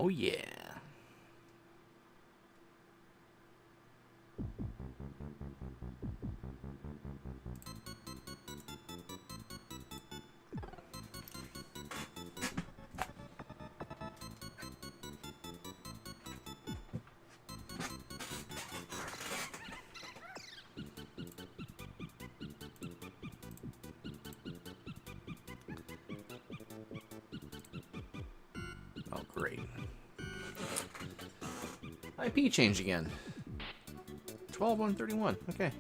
Oh, yeah. Oh, great. IP change again. 12.131. Okay.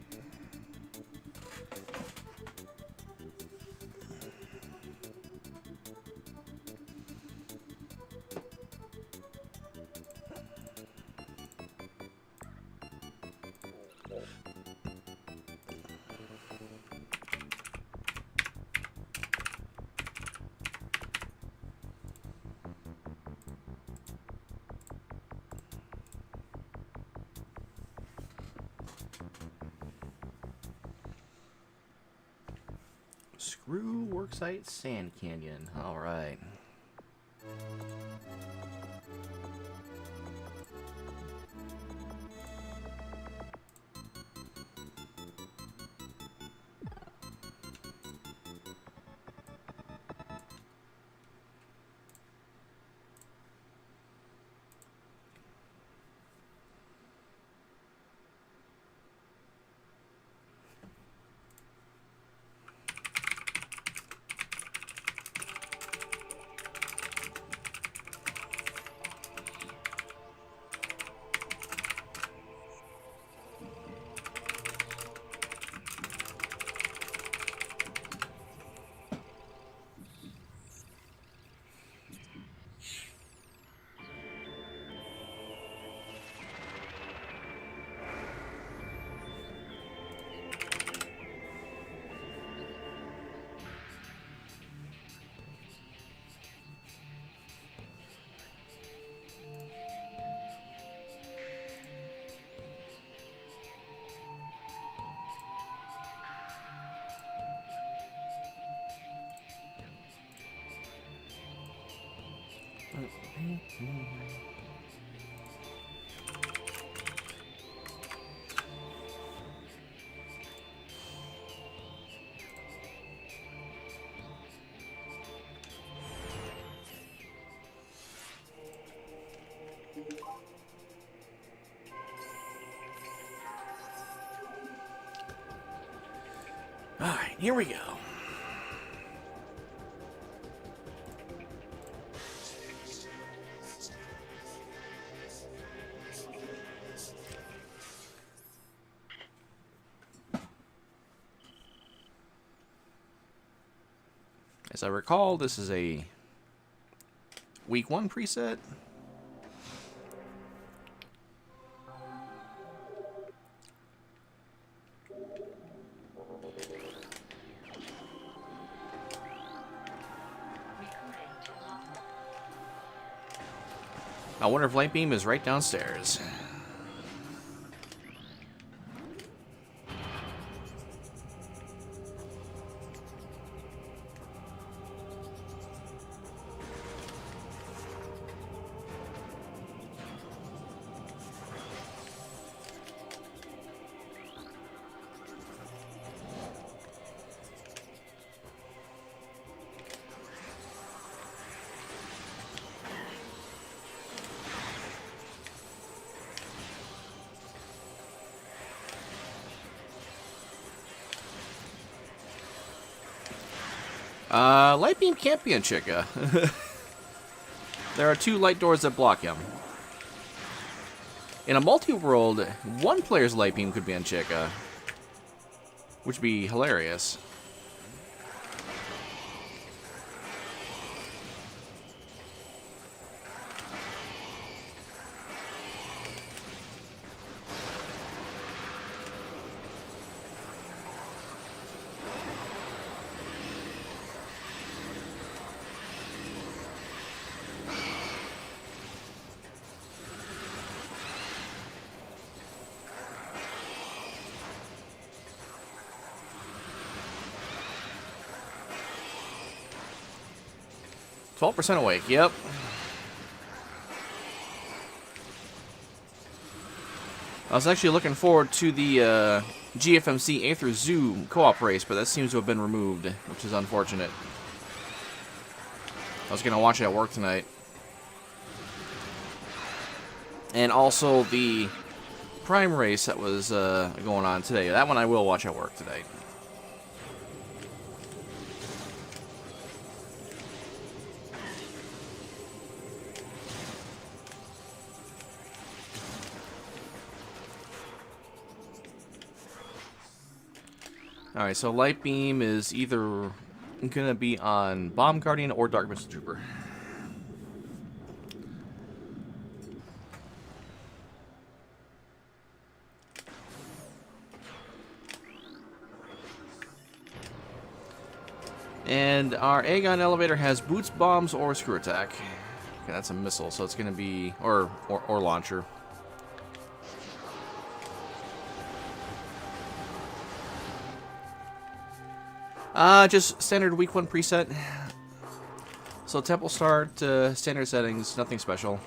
Screw Worksite Sand Canyon. All right. All right, here we go. As I recall, this is a week 1 preset. I wonder if Lightbeam is right downstairs. 'Lightbeam can't be in Chica. There are 2 light doors that block him. In a multi-world, one player's Lightbeam could be in Chica, which would be hilarious. %12 awake, yep. I was actually looking forward to the GFMC Aether Zoo co-op race, but that seems to have been removed, which is unfortunate. I was going to watch it at work tonight. And also the Prime race that was going on today. That one I will watch at work today. Alright, so Light Beam is either going to be on Bomb Guardian or Dark Missile Trooper. And our Aegon Elevator has Boots, Bombs, or Screw Attack. Okay, that's a missile, so it's going to be... Or launcher. Just standard week 1 preset. So Temple Start, standard settings, nothing special.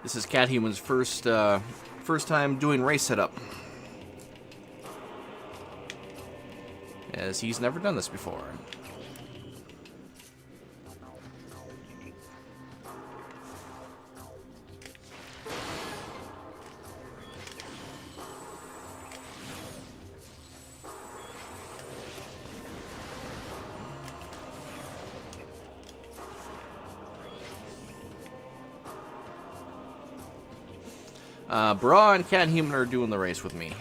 This is Cathuman's first time doing race setup, as he's never done this before. Bra and Cathuman are doing the race with me.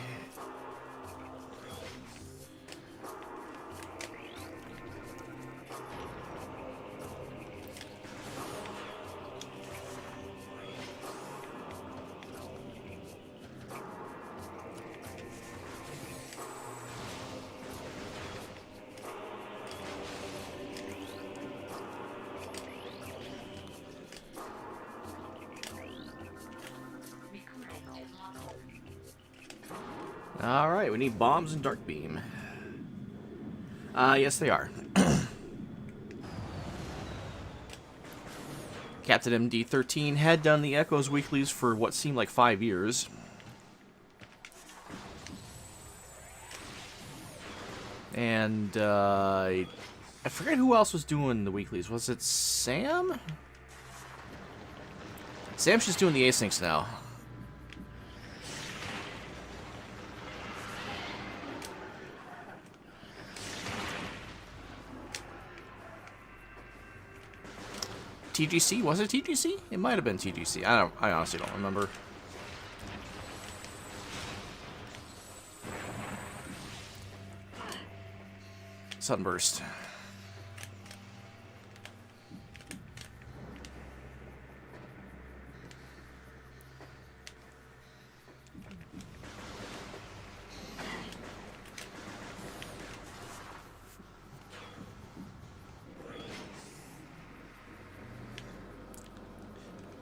Alright, we need bombs and Dark Beam. Yes they are. Captain MD13 had done the Echoes weeklies for what seemed like 5 years. And, I forget who else was doing the weeklies. Was it Sam? Sam's just doing the asyncs now. TGC? Was it TGC? It might have been TGC. I honestly don't remember. Sunburst.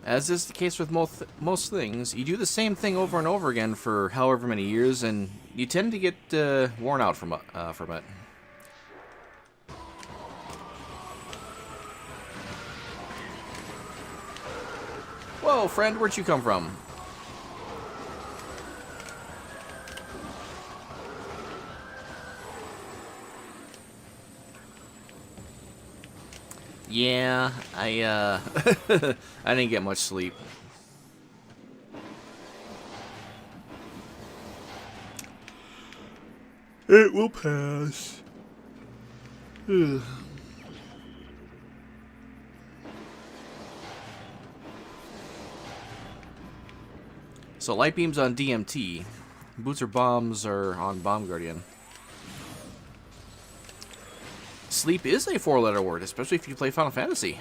As is the case with most things, you do the same thing over and over again for however many years, and you tend to get worn out from it. Whoa, friend, where'd you come from? Yeah, I didn't get much sleep. It will pass. Ugh. So Light Beam's on DMT. Boots or Bombs are on Bomb Guardian. Sleep is a 4-letter word, especially if you play Final Fantasy.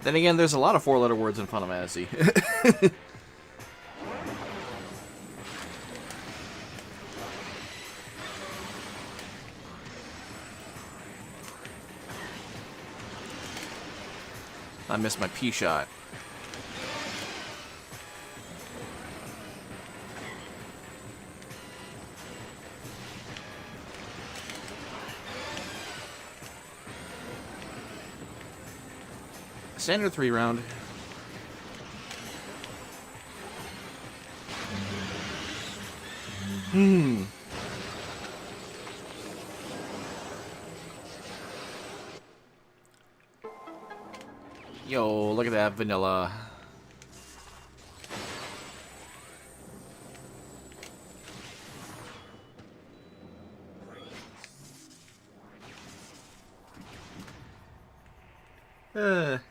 Then again, there's a lot of four-letter words in Final Fantasy. I missed my P shot. Standard 3 round. Yo, look at that vanilla.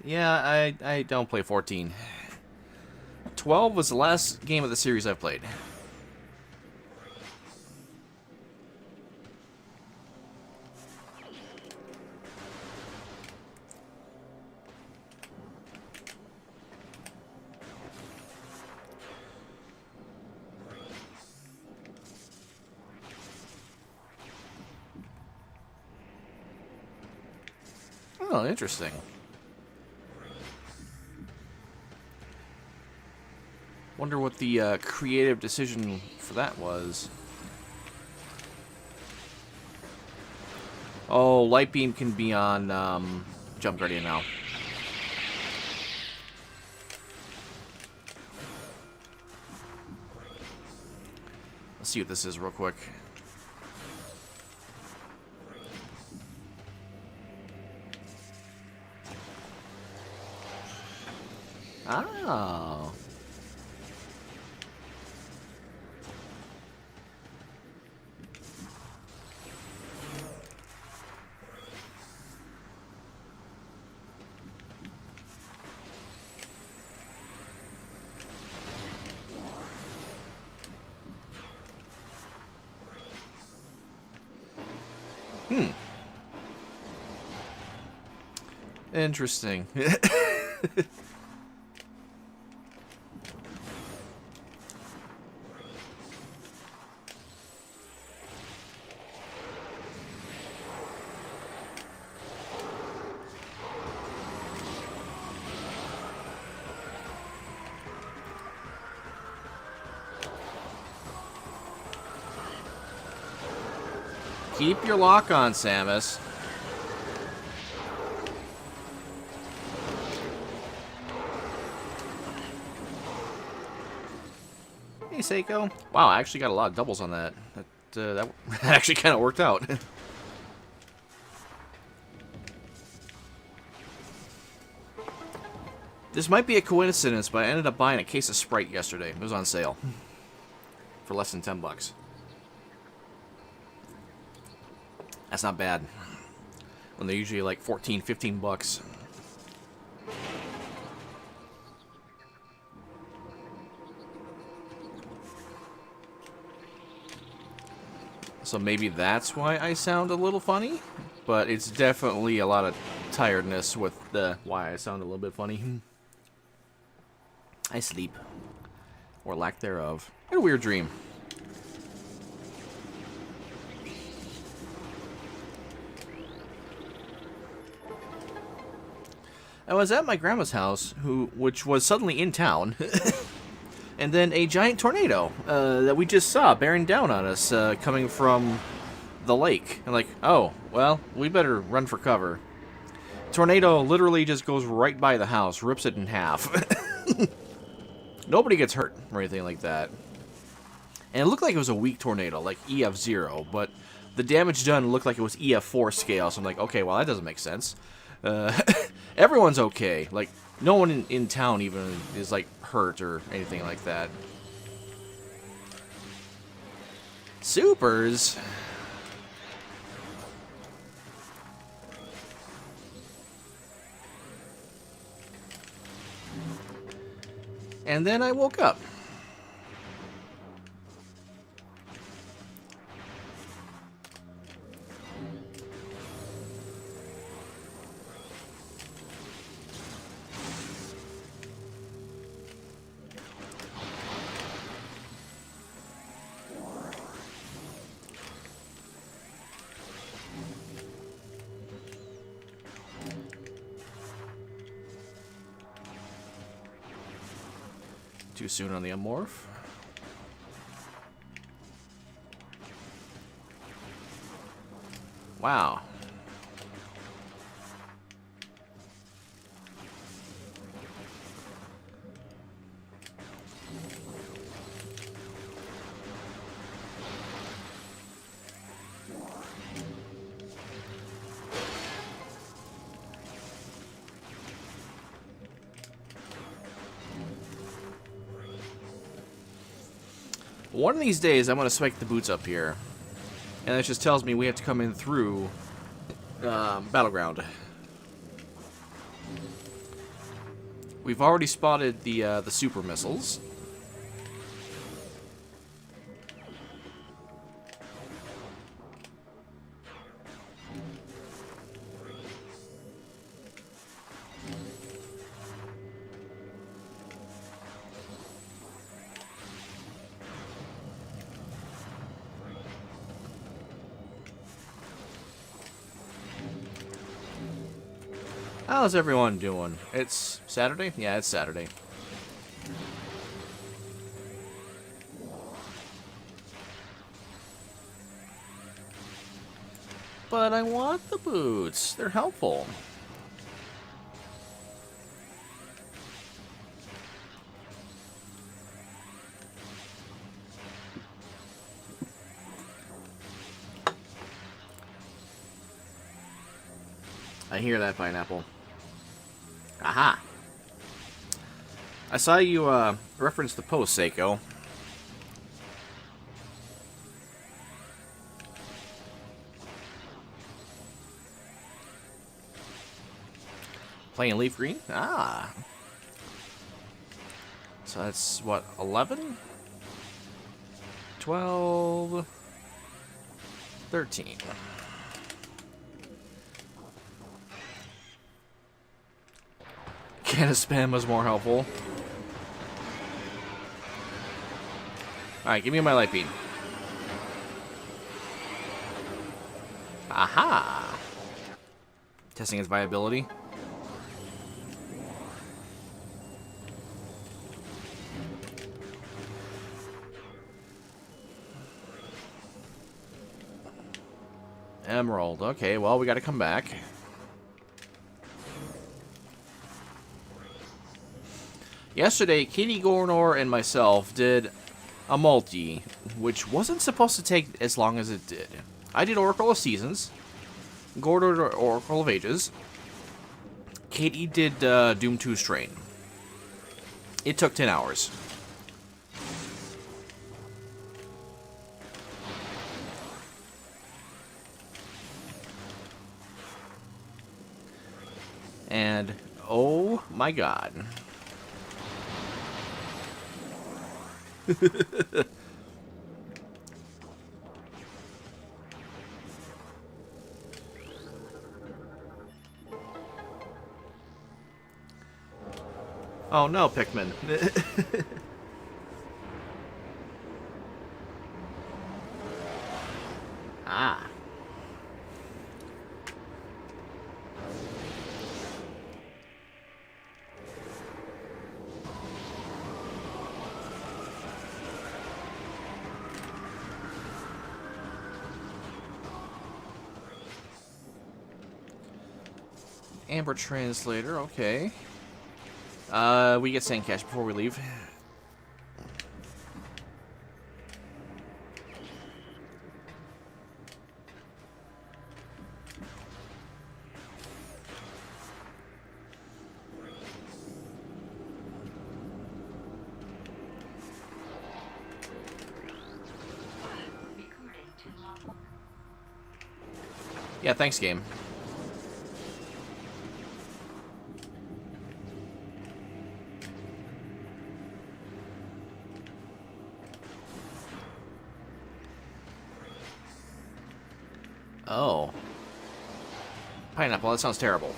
Yeah, I don't play 14. 12 was the last game of the series I've played. Oh, interesting. Wonder what the creative decision for that was. Oh, Light Beam can be on Jump Guardian now. Let's see what this is real quick. Oh. Interesting. Keep your lock on, Samus. Hey, Seiko. Wow, I actually got a lot of doubles on that. That actually kind of worked out. This might be a coincidence, but I ended up buying a case of Sprite yesterday. It was on sale. For less than $10. That's not bad. When they're usually like 14, 15 bucks. So maybe that's why I sound a little funny, but it's definitely a lot of tiredness with the why I sound a little bit funny. I sleep, or lack thereof. I had a weird dream. I was at my grandma's house, which was suddenly in town, and then a giant tornado that we just saw bearing down on us, coming from the lake. And like, oh, well, we better run for cover. Tornado literally just goes right by the house, rips it in half. Nobody gets hurt or anything like that. And it looked like it was a weak tornado, like EF0, but the damage done looked like it was EF4 scale, so I'm like, okay, well, that doesn't make sense. Everyone's okay. Like, no one in town even is, like, hurt or anything like that. Supers? And then I woke up. Too soon on the unmorph. Wow. One of these days, I'm going to spike the boots up here. And it just tells me we have to come in through Battleground. We've already spotted the super missiles. How's everyone doing? It's Saturday? Yeah, it's Saturday. But I want the boots. They're helpful. I hear that, Pineapple. Aha! I saw you reference the post, Seiko. Playing Leaf Green? Ah. So that's, what, 11? 12... 13. Can of spam was more helpful. Alright, give me my light beam. Aha! Testing its viability. Emerald. Okay, well, we gotta come back. Yesterday, Katie Gornor and myself did a multi, which wasn't supposed to take as long as it did. I did Oracle of Seasons, Gornor did Oracle of Ages, Katie did Doom 2 Strain. It took 10 hours. And, oh my god. Oh no, Pikmin. Ah. Amber Translator, okay. We get Sand Cash before we leave. Yeah, thanks, game. Oh. Pineapple, that sounds terrible.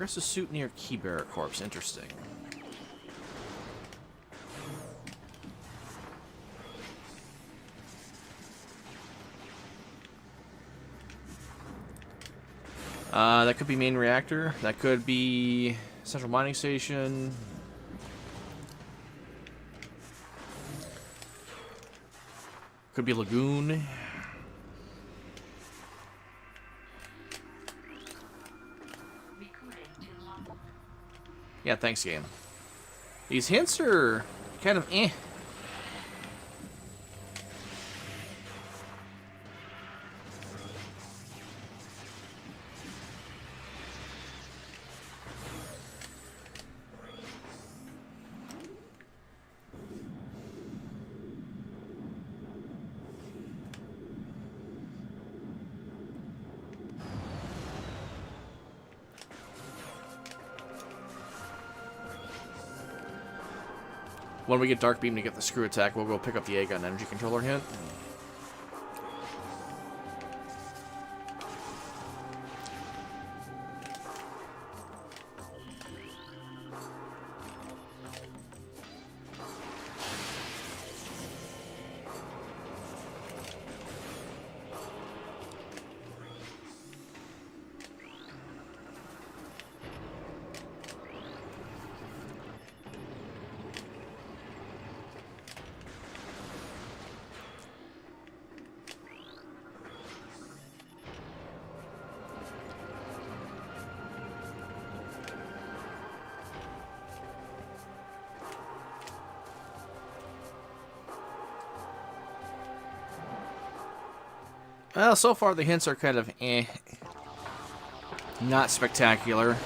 Progressive suit near Keybearer Corpse. Interesting. That could be main reactor. That could be central mining station. Could be lagoon. Yeah, thanks, game. These hints are kind of eh. When we get Dark Beam to get the screw attack, we'll go pick up the A-Gun energy controller hint. Well, so far the hints are kind of eh. Not spectacular.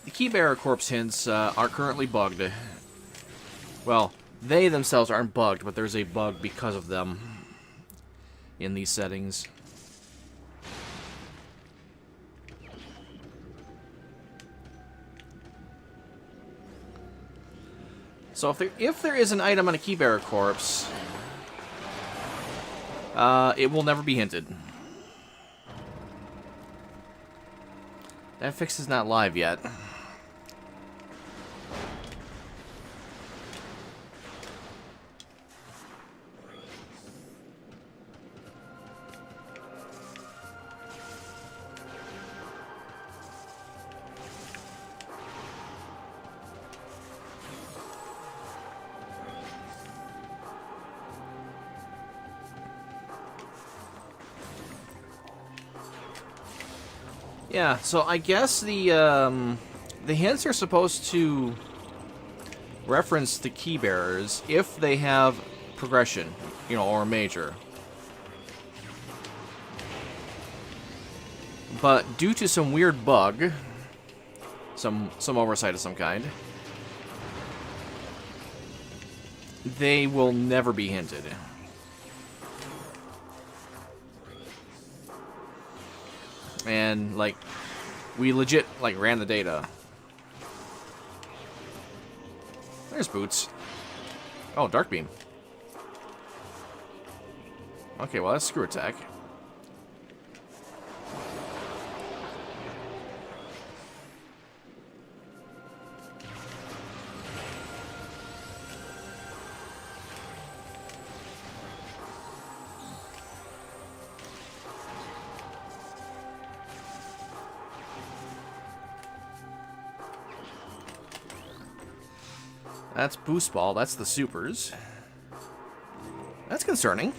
The Keybearer Corpse hints are currently bugged. Well, they themselves aren't bugged, but there's a bug because of them in these settings. So if there is an item on a Keybearer Corpse, it will never be hinted. That fix is not live yet. Yeah, so I guess the hints are supposed to reference the key bearers if they have progression, you know, or major. But due to some weird bug, some oversight of some kind, they will never be hinted. And, like, we legit, like, ran the data. There's Boots. Oh, Dark Beam. Okay, well, that's Screw Attack. That's Boost Ball. That's the supers. That's concerning.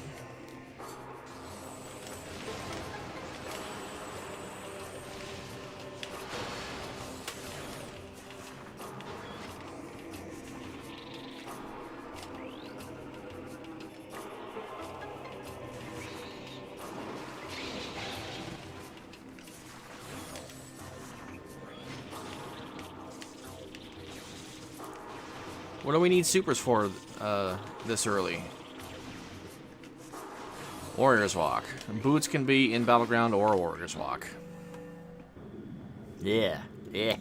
What do we need supers for this early? Warrior's Walk. Boots can be in Battleground or Warrior's Walk. Yeah. Yeah.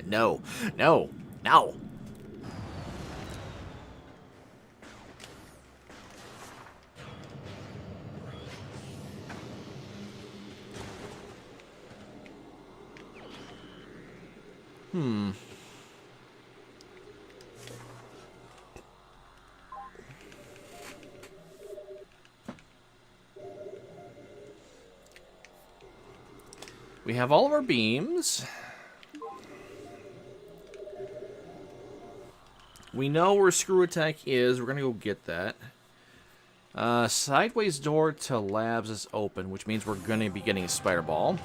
No. No. No. We have all of our beams. We know where Screw Attack is. We're going to go get that. Sideways door to labs is open, which means we're going to be getting a Spider Ball.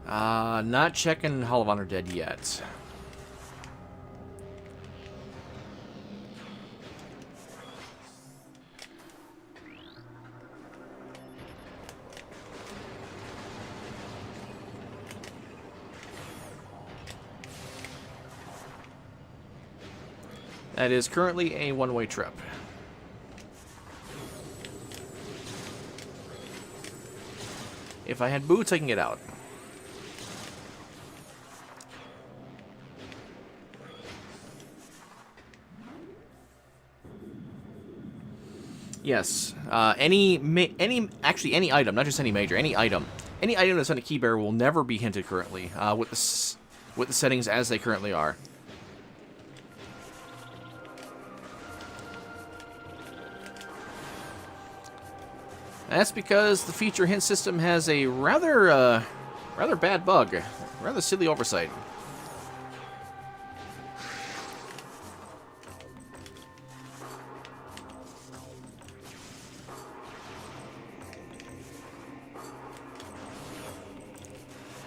Not checking Hall of Honor Dead yet. That is currently a one-way trip. If I had boots, I can get out. Yes. Any item, not just any major, any item that's on a key bearer will never be hinted currently with the settings as they currently are. That's because the feature hint system has a rather bad bug, rather silly oversight.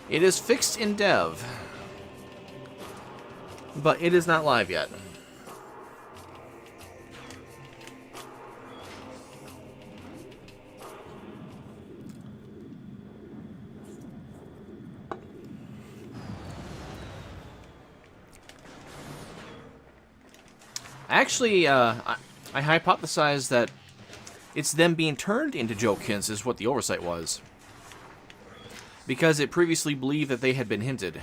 It is fixed in dev, but it is not live yet. Actually, I hypothesized that it's them being turned into joke hints is what the oversight was. Because it previously believed that they had been hinted.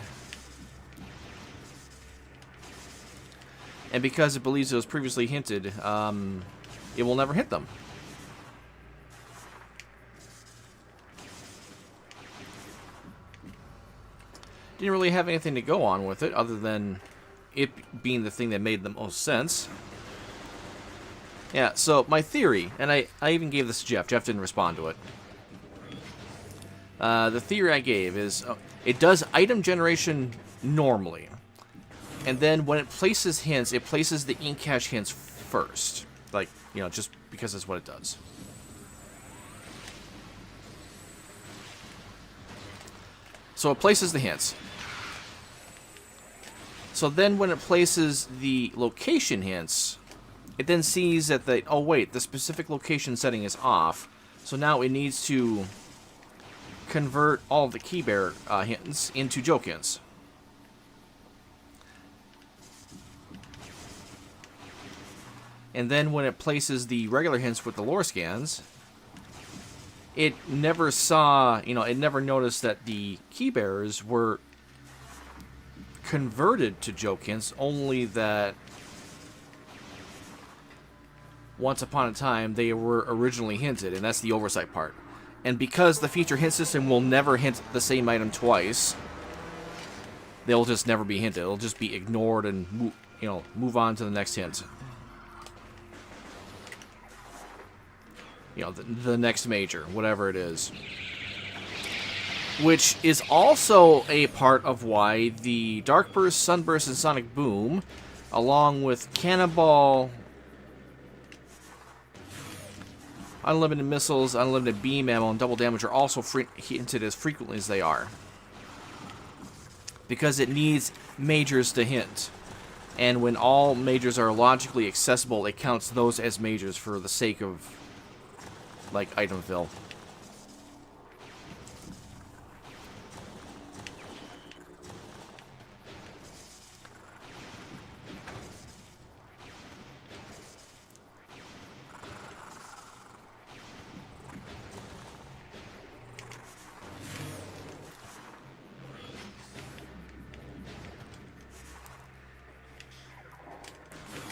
And because it believes it was previously hinted, it will never hint them. Didn't really have anything to go on with it, other than it being the thing that made the most sense. Yeah, so my theory, and I even gave this to Jeff. Jeff didn't respond to it. The theory I gave is it does item generation normally. And then when it places hints, it places the ink cache hints first. Like, you know, just because that's what it does. So it places the hints. So then when it places the location hints, it then sees that oh wait, the specific location setting is off. So now it needs to convert all of the key bearer hints into joke hints. And then when it places the regular hints with the lore scans, it never saw, it never noticed that the key bearers were converted to joke hints, only that once upon a time they were originally hinted, and that's the oversight part. And because the feature hint system will never hint the same item twice, they'll just never be hinted. It'll just be ignored and move on to the next hint. The next major, whatever it is. Which is also a part of why the Dark Burst, Sunburst, and Sonic Boom, along with Cannonball, Unlimited Missiles, Unlimited Beam Ammo, and Double Damage, are also hinted as frequently as they are. Because it needs majors to hint. And when all majors are logically accessible, it counts those as majors for the sake of, like, item fill.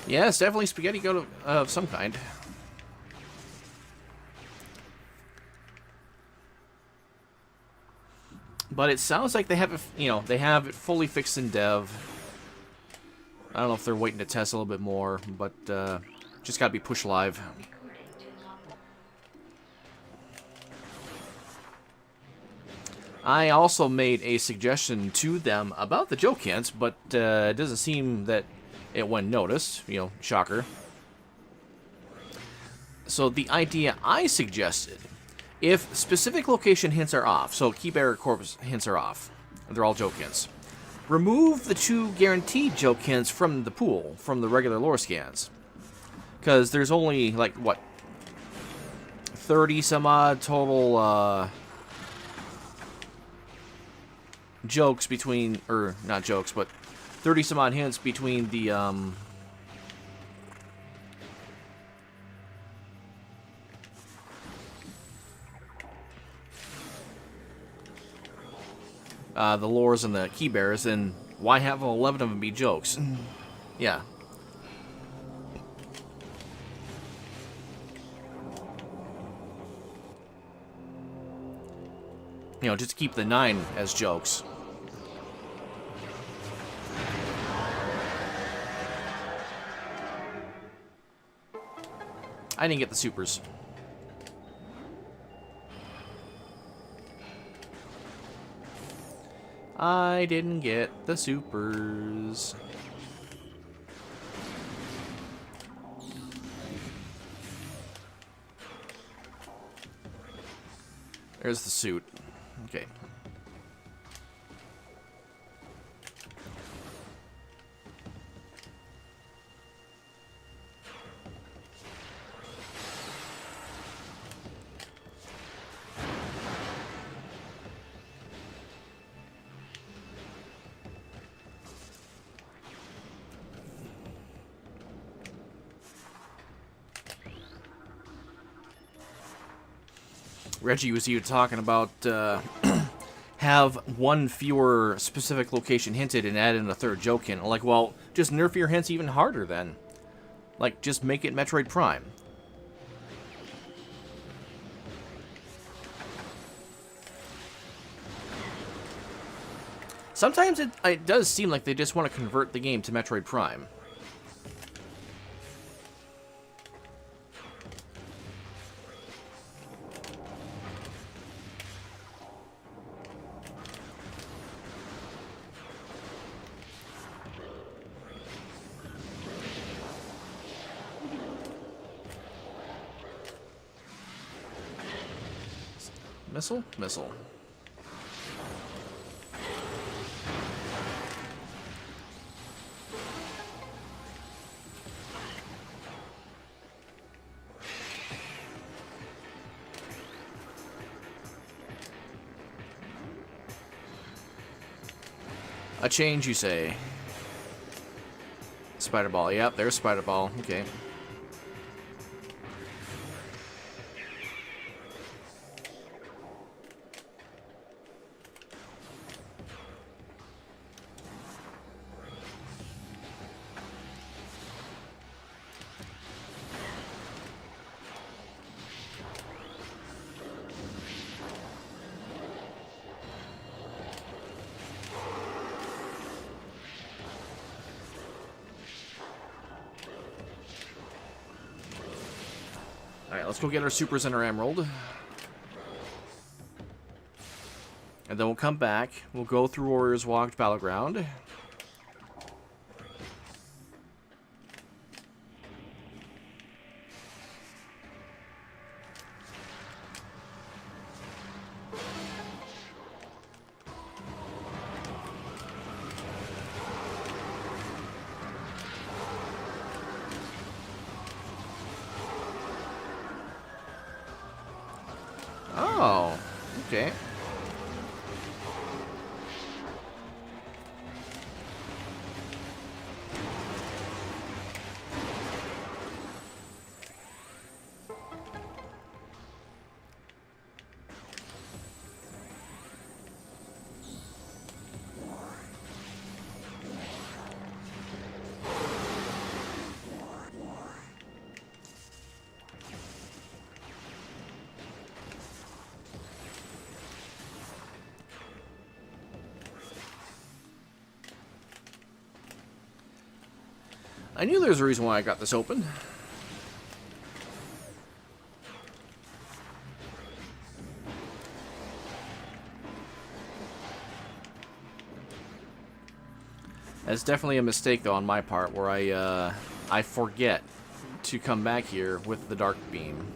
Yeah, it's definitely spaghetti goat of some kind. But it sounds like they have it, they have it fully fixed in dev. I don't know if they're waiting to test a little bit more, but just gotta be pushed live. I also made a suggestion to them about the joke hints, but it doesn't seem that it went noticed. Shocker. So the idea I suggested, if specific location hints are off, so Key Bearer Corpse hints are off, they're all joke hints, remove the 2 guaranteed joke hints from the pool, from the regular lore scans. Because there's only, like, what, 30 some odd total jokes between, or not jokes, but 30 some odd hints between the lores and the key bearers, and why have 11 of them be jokes? Yeah. Just to keep the 9 as jokes. I didn't get the supers. I didn't get the supers. There's the suit. Okay. Reggie was here talking about have one fewer specific location hinted and add in a 3rd joke hint. Like, well, just nerf your hints even harder then. Like, just make it Metroid Prime. Sometimes it does seem like they just want to convert the game to Metroid Prime. Missile? Missile. A change, you say? Spider Ball. Yep, there's Spider Ball. Okay. Alright, let's go get our supers and our emerald. And then we'll come back. We'll go through Warriors Walk Battleground. Oh, okay. I knew there was a reason why I got this open. That's definitely a mistake, though, on my part, where I forget to come back here with the dark beam.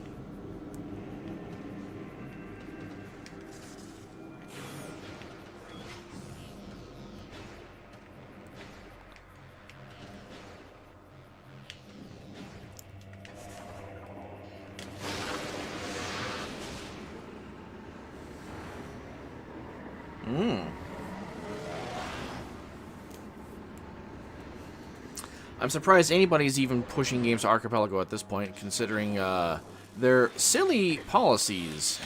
I'm surprised anybody's even pushing games to Archipelago at this point, considering their silly policies.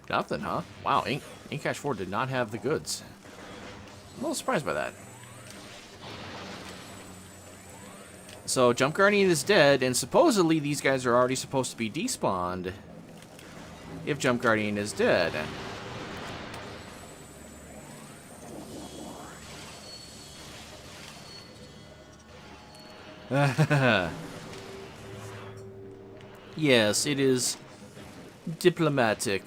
Nothing, huh? Wow, Inkash 4 did not have the goods. I'm a little surprised by that. So, Jump Guardian is dead, and supposedly these guys are already supposed to be despawned if Jump Guardian is dead. Yes, it is diplomatic,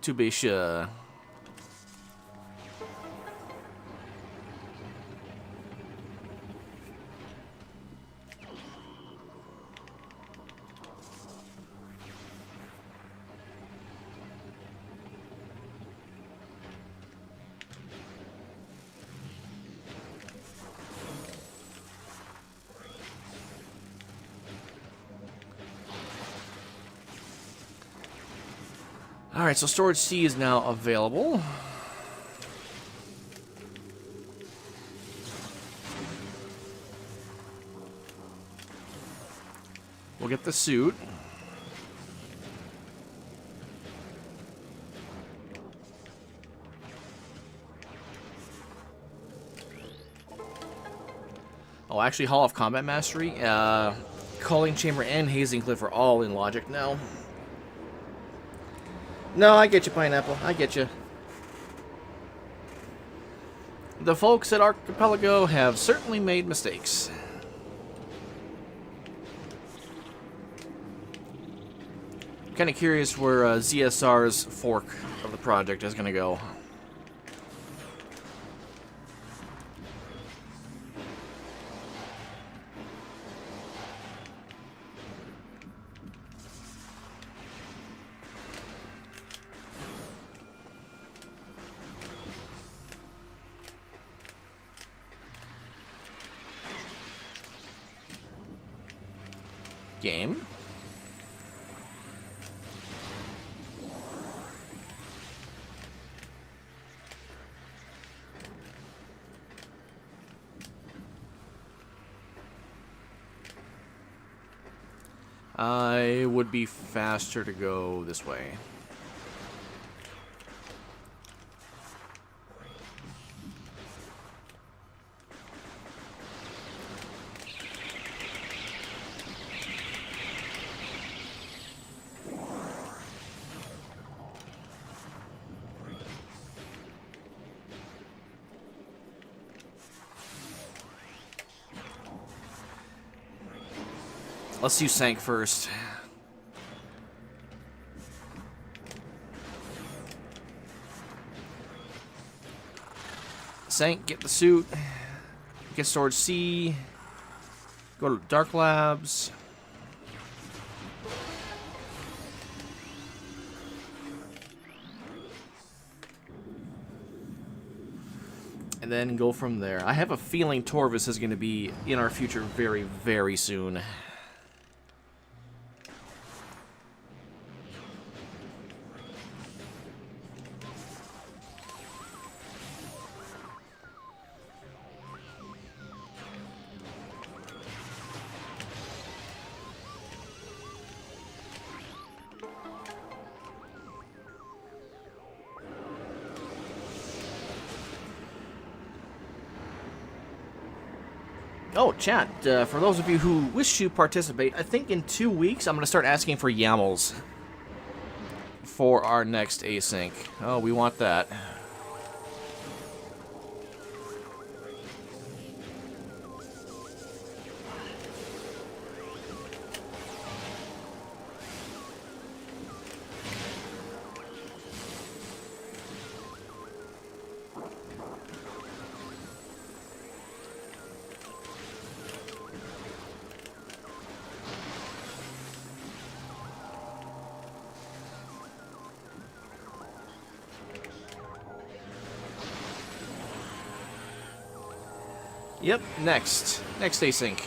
to be sure. Alright, so Storage C is now available. We'll get the suit. Oh, actually, Hall of Combat Mastery, Calling Chamber, and Hazing Cliff are all in Logic now. No, I get you, Pineapple. I get you. The folks at Archipelago have certainly made mistakes. I'm kind of curious where ZSR's fork of the project is going to go. Game. It would be faster to go this way. Let's do Sank first. Sank, get the suit. Get Storage C. Go to Dark Labs. And then go from there. I have a feeling Torvus is going to be in our future very, very soon. Oh, chat, for those of you who wish to participate, I think in 2 weeks I'm going to start asking for YAMLs for our next async. Oh, we want that. Yep, next async.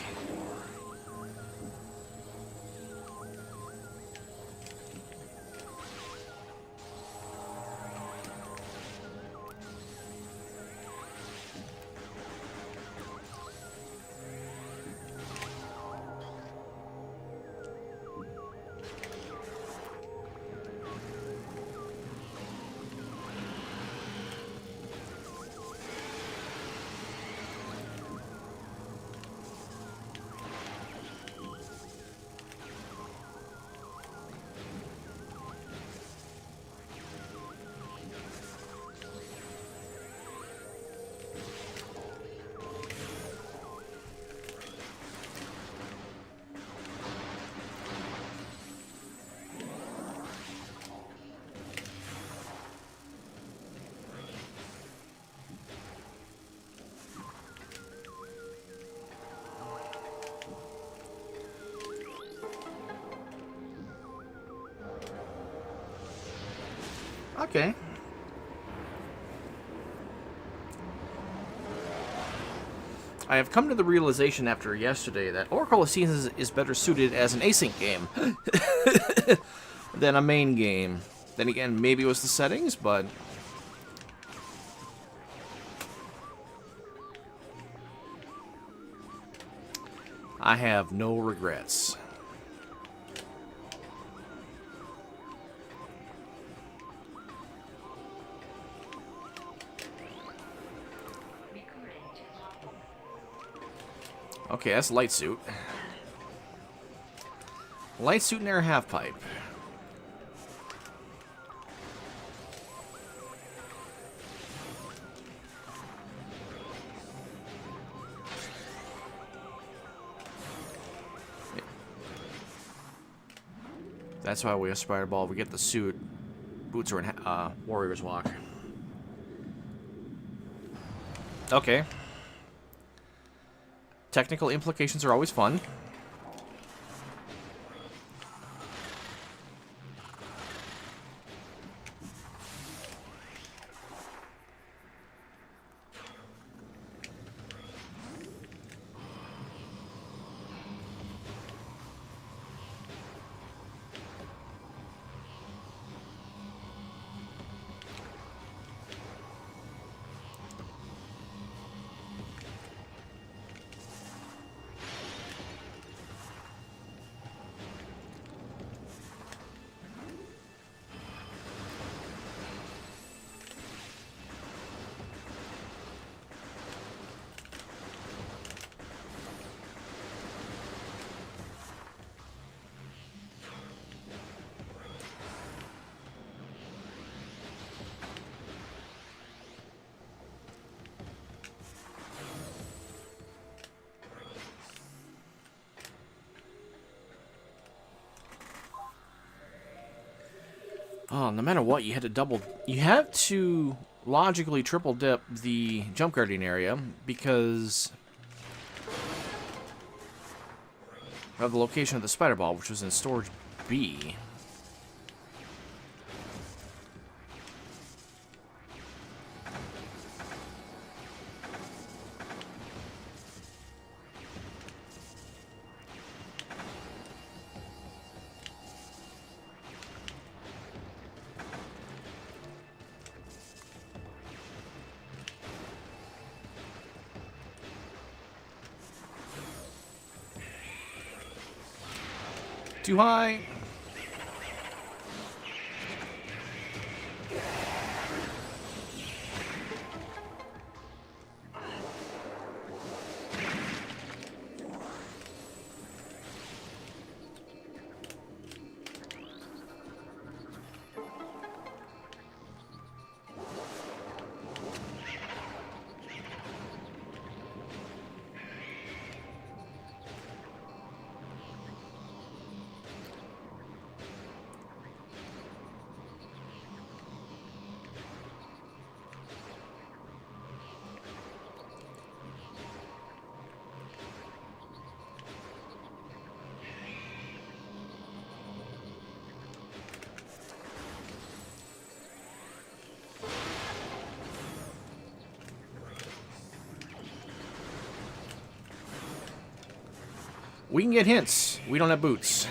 Okay. I have come to the realization after yesterday that Oracle of Seasons is better suited as an async game than a main game. Then again, maybe it was the settings, but I have no regrets. Okay, that's light suit. Light suit and air half pipe. That's why we aspire ball. We get the suit. Boots are in Warrior's Walk. Okay. Technical implications are always fun. Oh, no matter what, you have to logically triple dip the jump guarding area because of the location of the spider ball, which was in storage B. Too high. We can get hints. We don't have boots.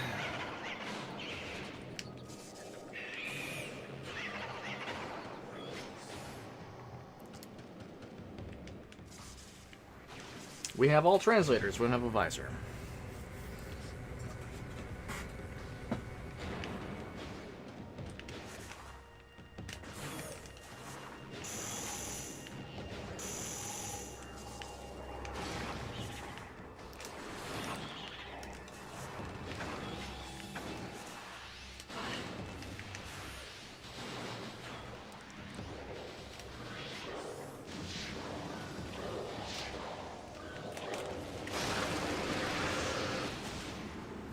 We have all translators. We don't have a visor.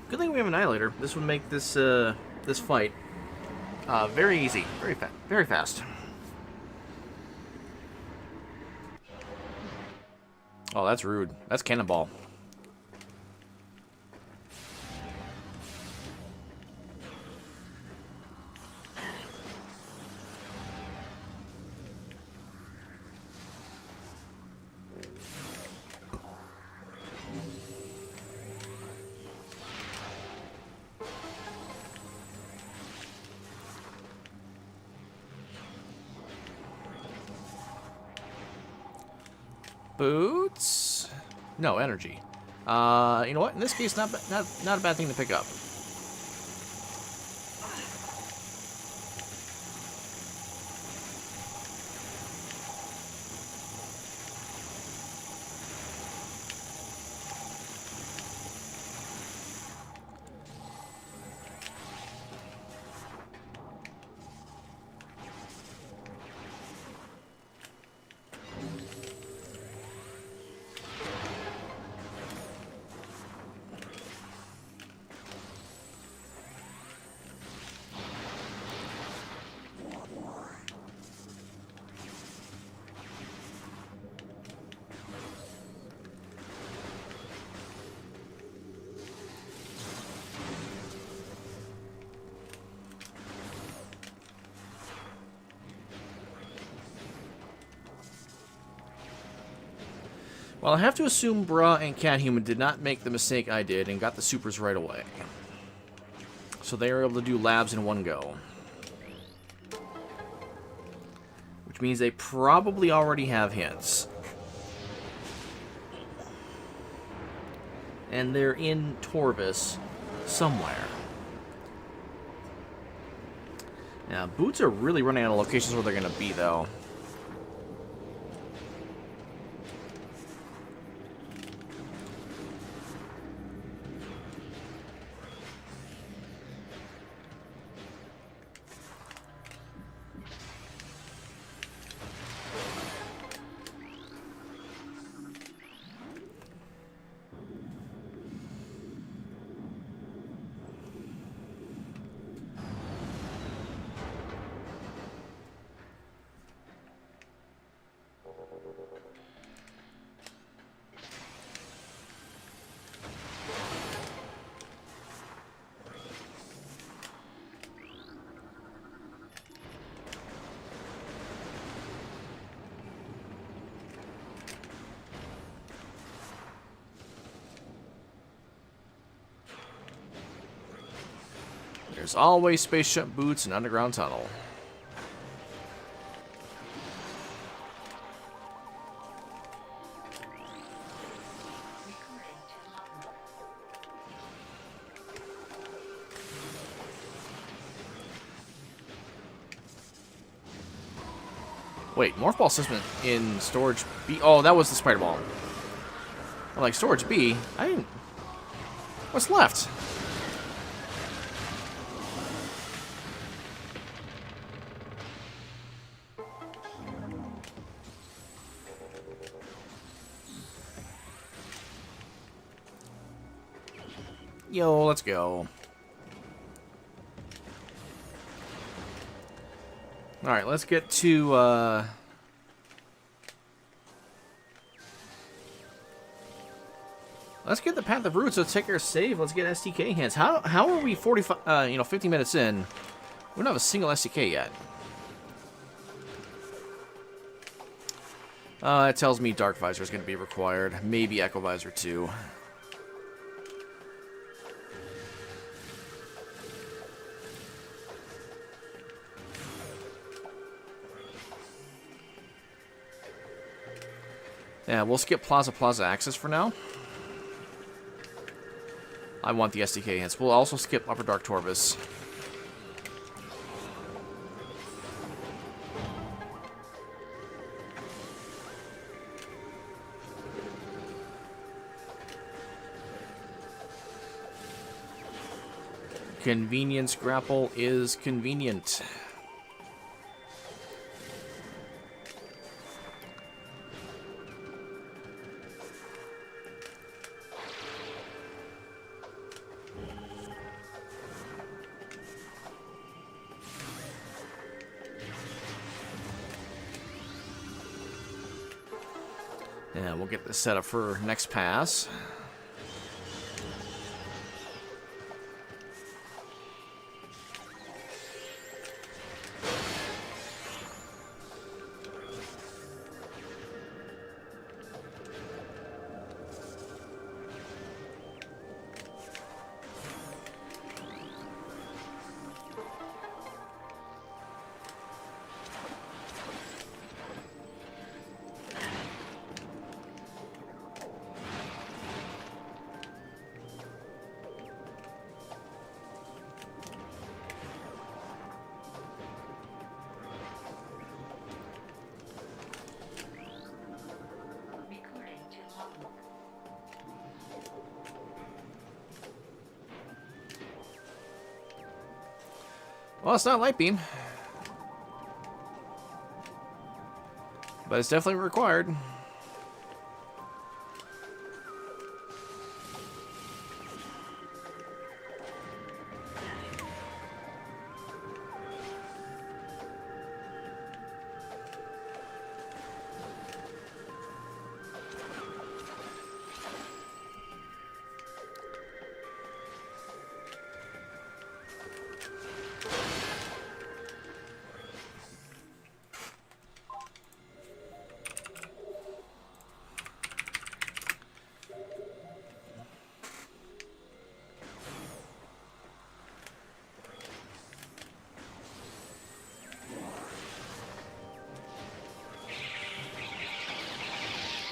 Good thing we have an Annihilator. This would make this this fight very easy, very fast. Oh, that's rude. That's Cannonball. Boots? No, energy. You know what? In this case, not a bad thing to pick up. Well, I have to assume Bra and Cathuman did not make the mistake I did and got the supers right away. So they were able to do labs in one go. Which means they probably already have hints. And they're in Torvus somewhere. Now, Boots are really running out of locations where they're going to be, though. There's always spaceship boots and underground tunnel. Wait, Morph Ball system in Storage B? Oh, that was the Spider Ball. I'm like, Storage B? I didn't... What's left? Yo, let's go. Alright, let's get to, let's get the Path of Roots. Let's take our save. Let's get STK hands. How are we 45, 50 minutes in? We don't have a single STK yet. That tells me Dark Visor is going to be required. Maybe Echo Visor too. Yeah, we'll skip Plaza Access for now. I want the SDK hints. We'll also skip Upper Dark Torvus. Convenience grapple is convenient. Yeah, we'll get this set up for next pass. Well, it's not Light Beam. But it's definitely required.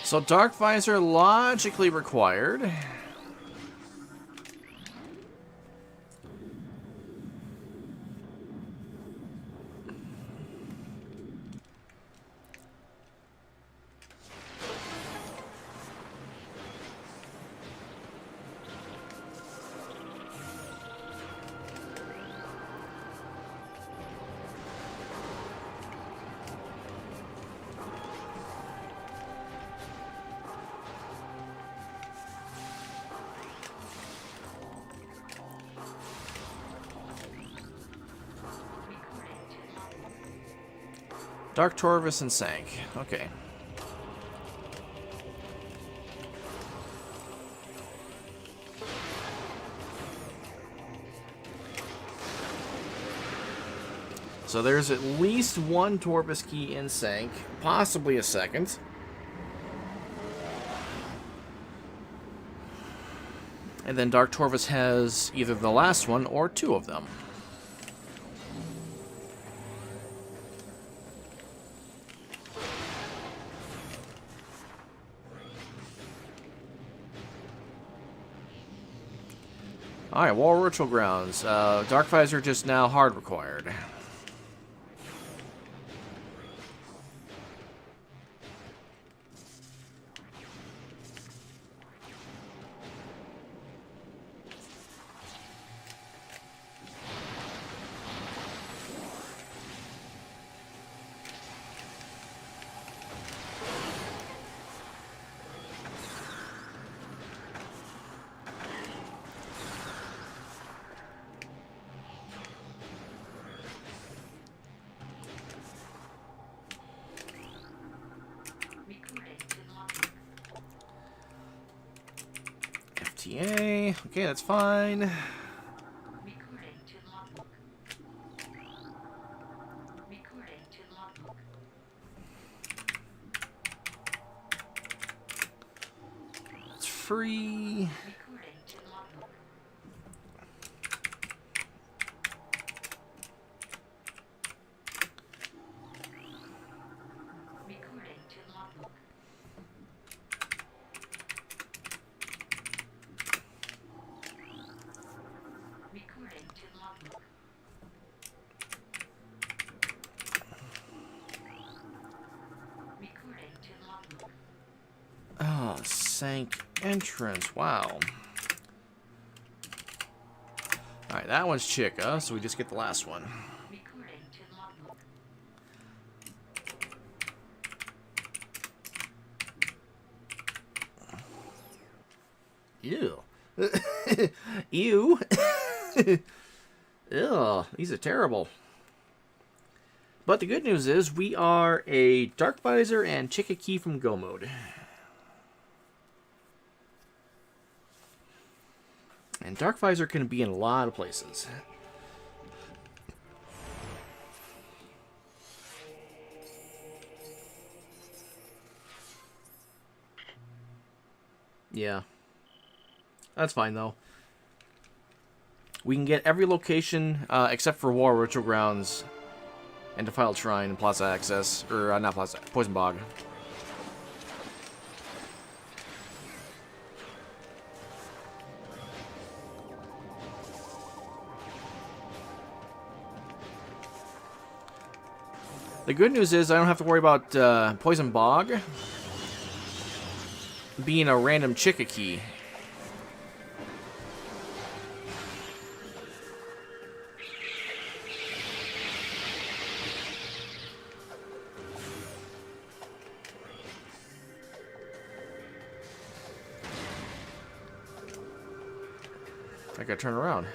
So Dark Visor logically required. Dark Torvus and Sank. Okay. So there's at least one Torvus key in Sank, possibly a second. And then Dark Torvus has either the last one or two of them. Alright, Wall Ritual Grounds. Dark Visor just now hard required. FTA. Okay, that's fine. It's free. sank entrance. Wow. Alright, that one's Chica, so we just get the last one. Ew. Ew. Ew. These are terrible. But the good news is we are a Dark Visor and Chica Key from Go Mode. And Dark Visor can be in a lot of places. Yeah. That's fine, though. We can get every location except for War Ritual Grounds and Defiled Shrine and Plaza Access. Or, not Plaza, Poison Bog. The good news is I don't have to worry about Poison Bog being a random Chica Key. I gotta turn around.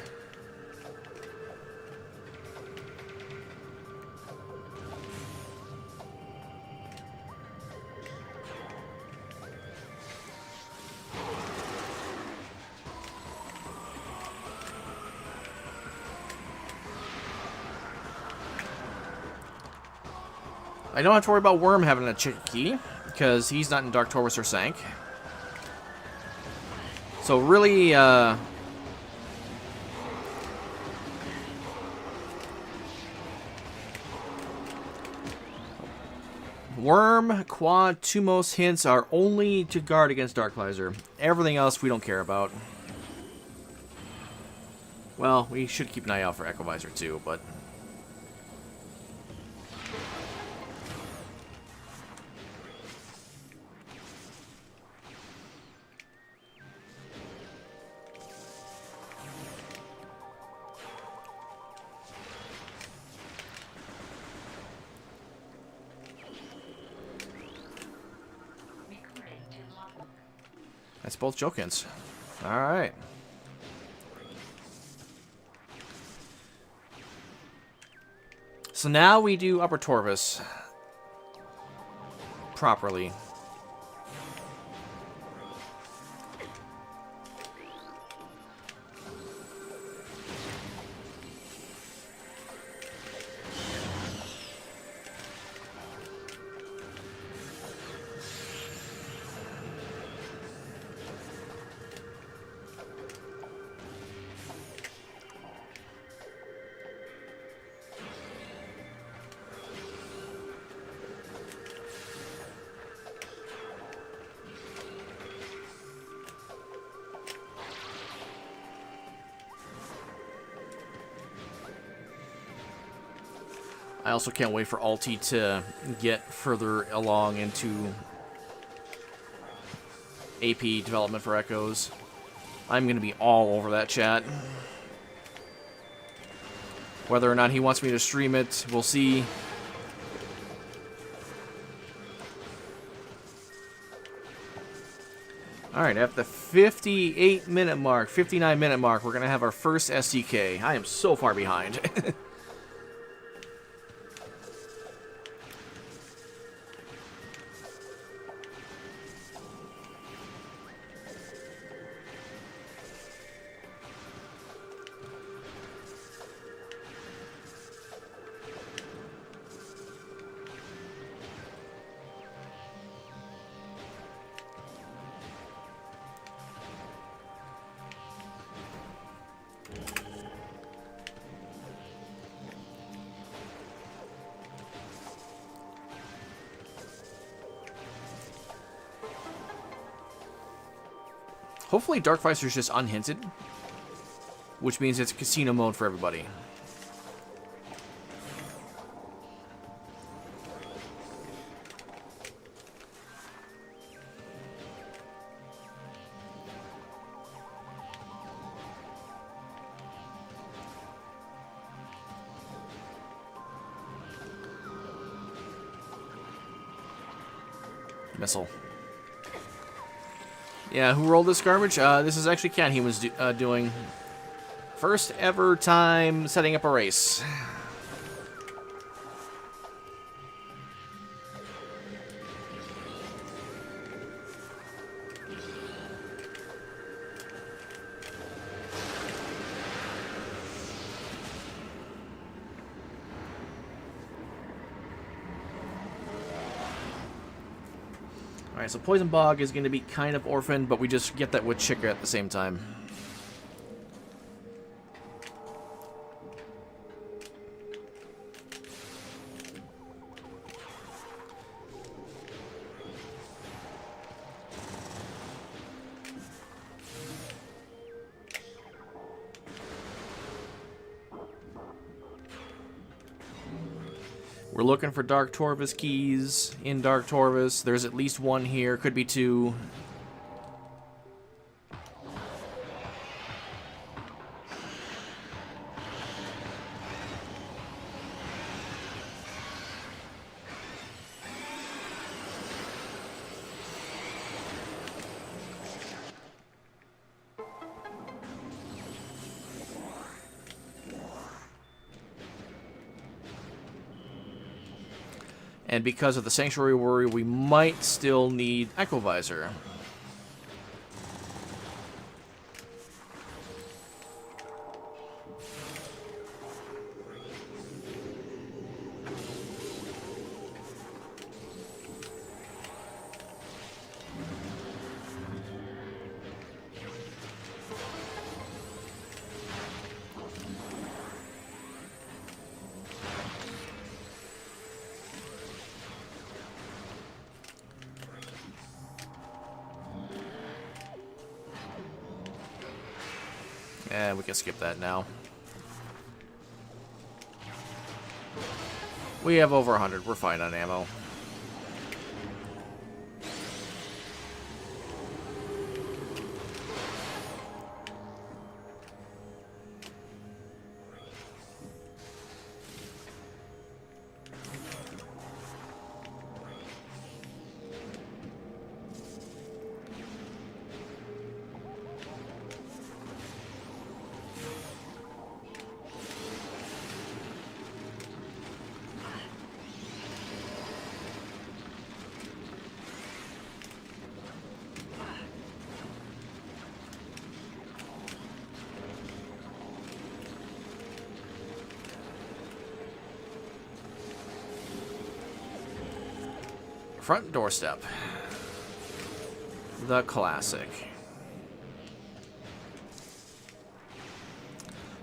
I don't have to worry about Worm having a Chica Key, because he's not in Dark Torvus or Sank. So really, Worm, Quad, Tumos, Hints are only to guard against Dark Visor. Everything else we don't care about. Well, we should keep an eye out for Echo Visor too, but... That's both Jokins. Alright. So now we do Upper Torvus properly. I also can't wait for Alti to get further along into AP development for Echoes. I'm going to be all over that chat. Whether or not he wants me to stream it, we'll see. Alright, at the 58-minute mark, 59-minute mark, we're going to have our first SDK. I am so far behind. Hopefully Dark Visor is just unhinted, which means it's casino mode for everybody. Missile. Yeah, who rolled this garbage? This is actually Ken. He was doing first ever time setting up a race. Alright, so Poison Bog is going to be kind of orphaned, but we just get that with Chica at the same time. We're looking for Dark Torvus keys in Dark Torvus. There's at least one here. Could be two. And because of the Sanctuary worry, we might still need Echovisor. And we can skip that now. We have over 100. We're fine on ammo. Front doorstep. The classic.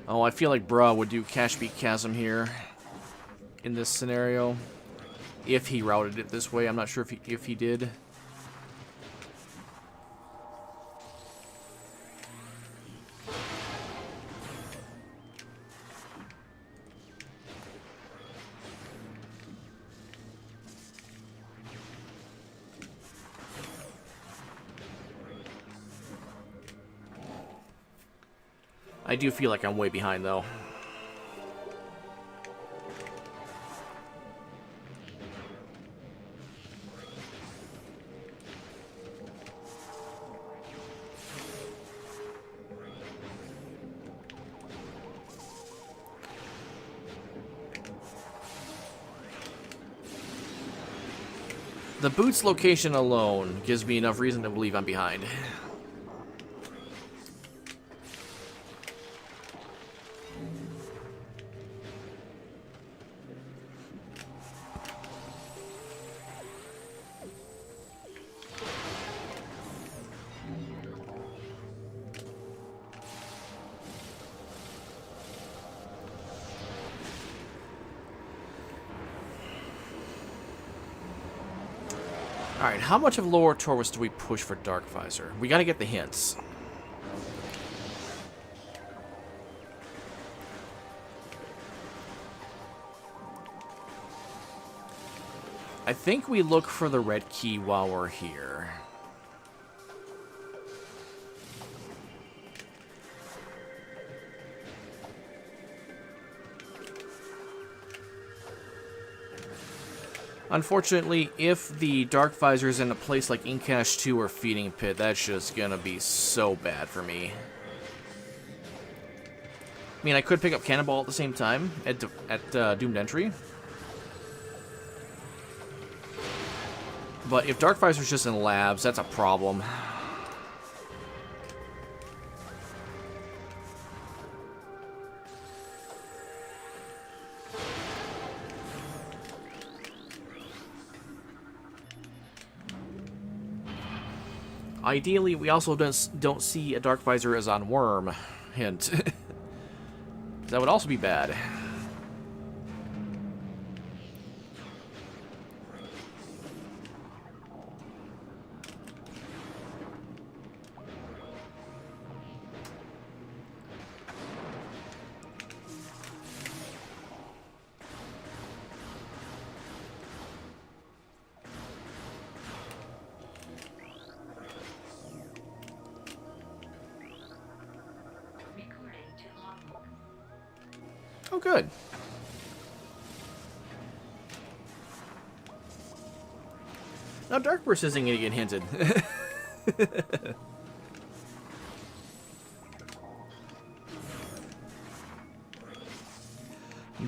Oh, I feel like Bruh would do Cash Beat Chasm here in this scenario. If he routed it this way. I'm not sure if he did. I do feel like I'm way behind, though. The boots location alone gives me enough reason to believe I'm behind. Alright, how much of Lower Torvus do we push for Dark Visor? We gotta get the hints. I think we look for the red key while we're here. Unfortunately, if the Dark Visor is in a place like Inkash 2 or Feeding Pit, that's just gonna be so bad for me. I mean, I could pick up Cannonball at the same time at Doomed Entry. But if Dark Visor's just in labs, that's a problem. Ideally, we also don't see a Dark Visor as on Worm. Hint. That would also be bad. Oh, good. Now, Dark Burst isn't going to get hinted.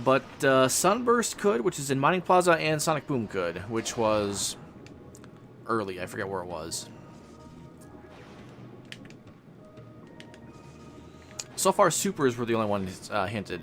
But Sunburst could, which is in Mining Plaza, and Sonic Boom could, which was early. I forget where it was. So far, Supers were the only ones hinted.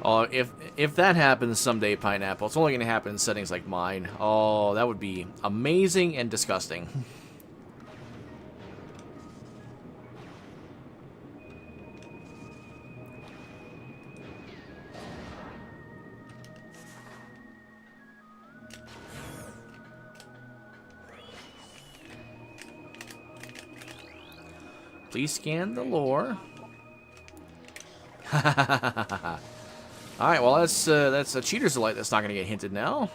Oh, if that happens someday, Pineapple, it's only going to happen in settings like mine. Oh, that would be amazing and disgusting. Please scan the lore. Alright, well, that's a Cheater's Delight that's not going to get hinted now.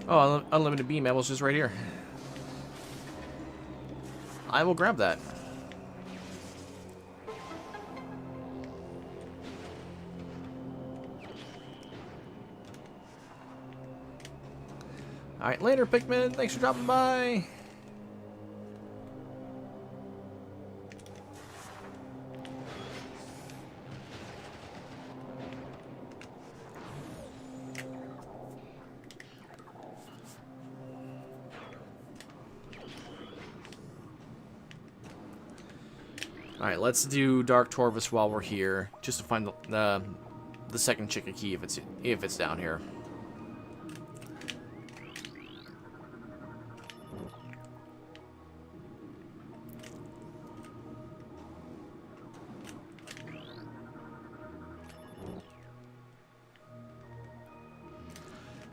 Oh, unlimited beam ammo is just right here. I will grab that. Alright, later, Pikmin. Thanks for dropping by. Alright, let's do Dark Torvus while we're here, just to find the second Chica key if it's down here.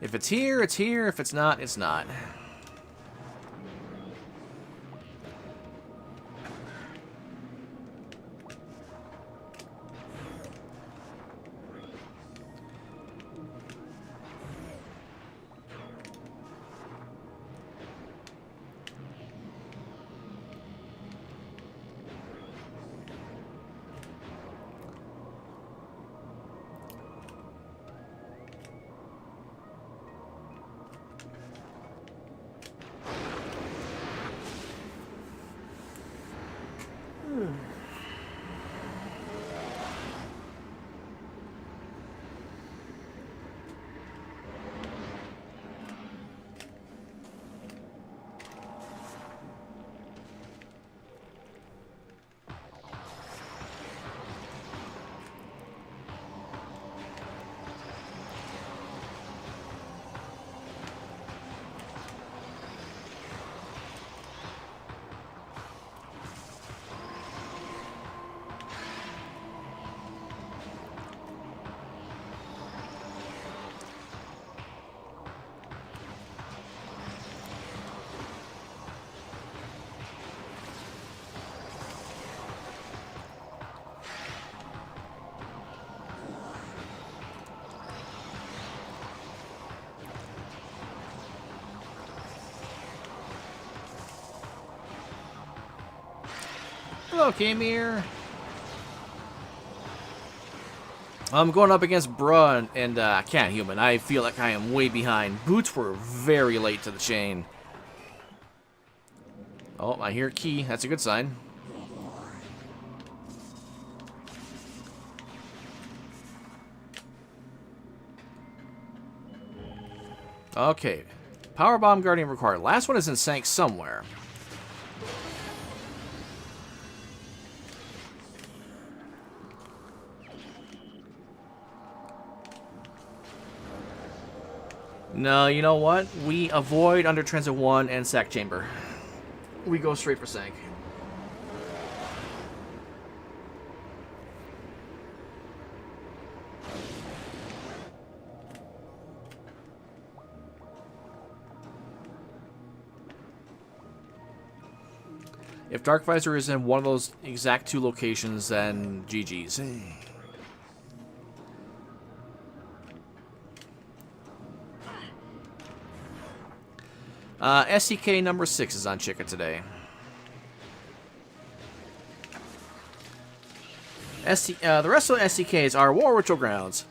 If it's here, it's here. If it's not, it's not. Hello, Kamir. I'm going up against Bruh and Cat Human. I feel like I am way behind. Boots were very late to the chain. Oh, I hear Key. That's a good sign. Okay. Powerbomb Guardian required. Last one is in Sank somewhere. No, you know what? We avoid Under Transit 1 and Sack Chamber. We go straight for Sank. If Dark Visor is in one of those exact two locations, then GG's. SCK number 6 is on Chica today. The rest of the SCKs are War Ritual Grounds,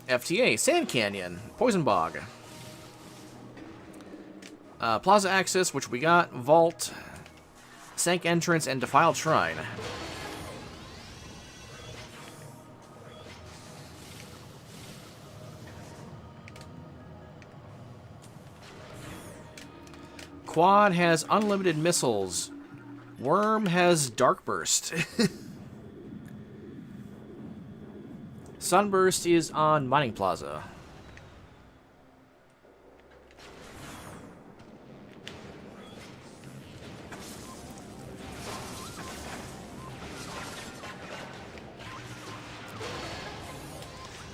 FTA, Sand Canyon, Poison Bog, Plaza Axis, which we got, Vault, Sank Entrance, and Defiled Shrine. Quad has unlimited missiles. Worm has Dark Burst. Sunburst is on Mining Plaza.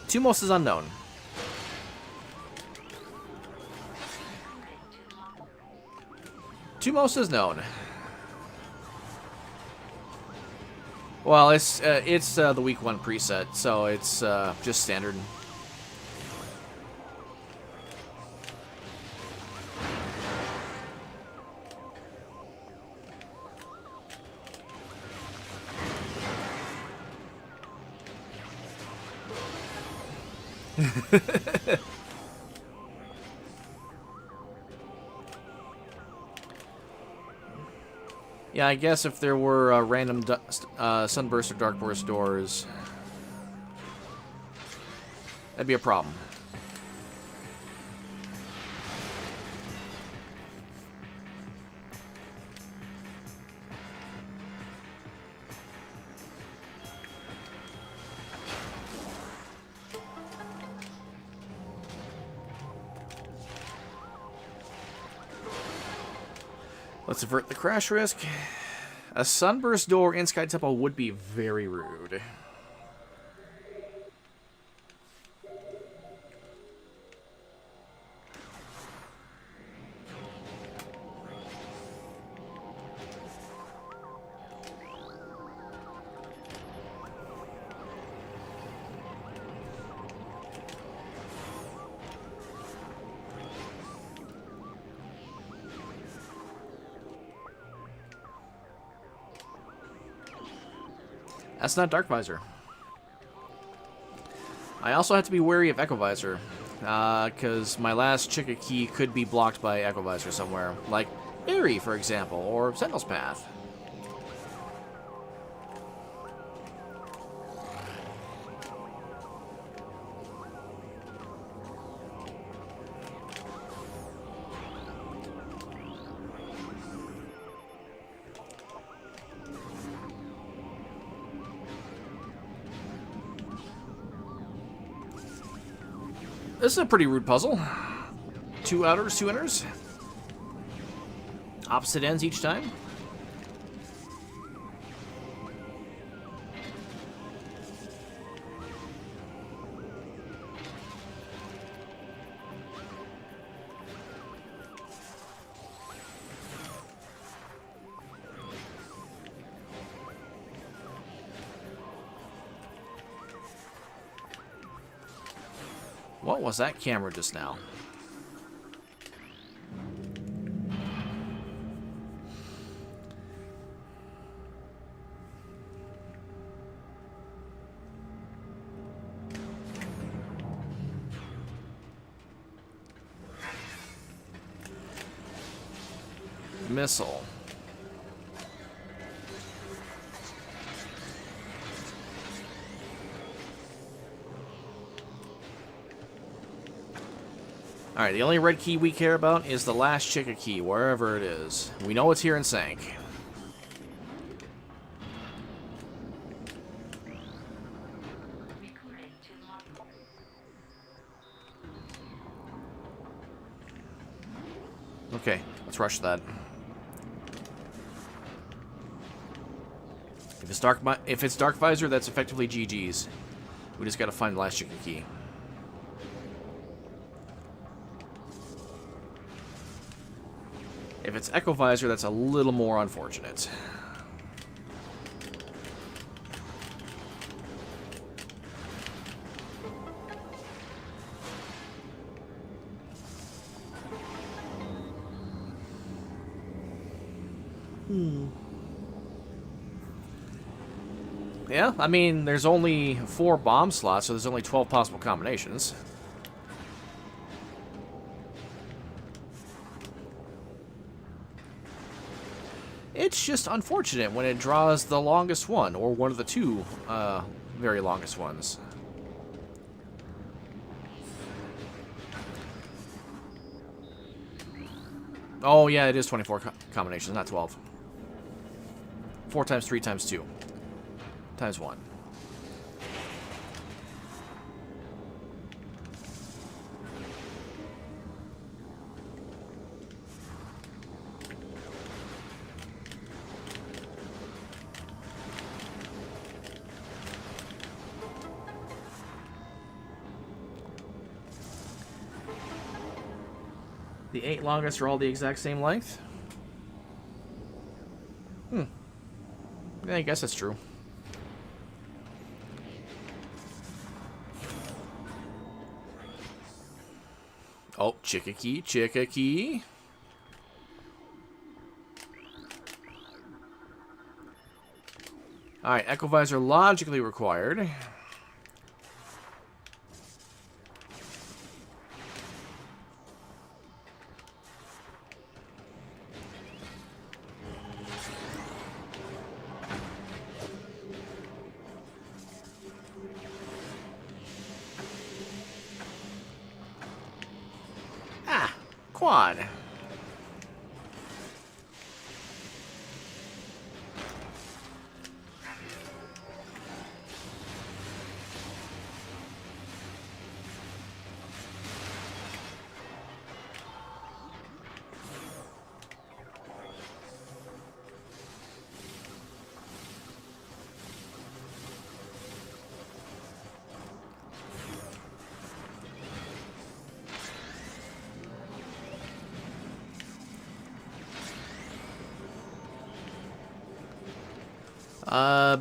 Tumos is unknown. Tumos is known. Well, it's the week 1 preset, so it's just standard. Yeah, I guess if there were random Sunburst or Dark Burst doors, that'd be a problem. Let's avert the crash risk. A Sunburst door in Sky Temple would be very rude. That's not Dark Visor. I also have to be wary of Echo Visor, because my last Chica key could be blocked by Echo Visor somewhere, like Airy, for example, or Sentinel's Path. This is a pretty rude puzzle. 2 outers, 2 inners. Opposite ends each time. What was that camera just now? missile. Alright, the only red key we care about is the last Chica key, wherever it is. We know it's here in Sank. Okay, let's rush that. If it's Dark Visor, that's effectively GG's. We just gotta find the last Chica key. If it's Echo Visor, that's a little more unfortunate. Yeah, I mean, there's only 4 bomb slots, so there's only 12 possible combinations. It's just unfortunate when it draws the longest one, or one of the 2 very longest ones. Oh, yeah, it is 24 combinations, not 12. 4 times 3 times 2. Times 1. The 8 longest are all the exact same length? Yeah, I guess that's true. Oh, Chica key, Chica key. Alright, Echo Visor logically required. Ah, quad.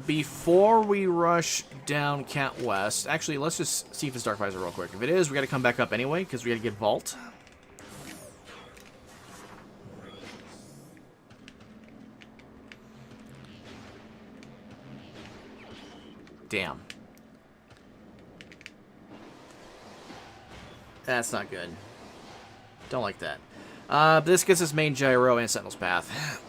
Before we rush down Cat West, actually, let's just see if it's Dark Visor real quick. If it is, we gotta come back up anyway, because we gotta get Vault. Damn. That's not good. Don't like that. This gets us main gyro and Sentinel's Path.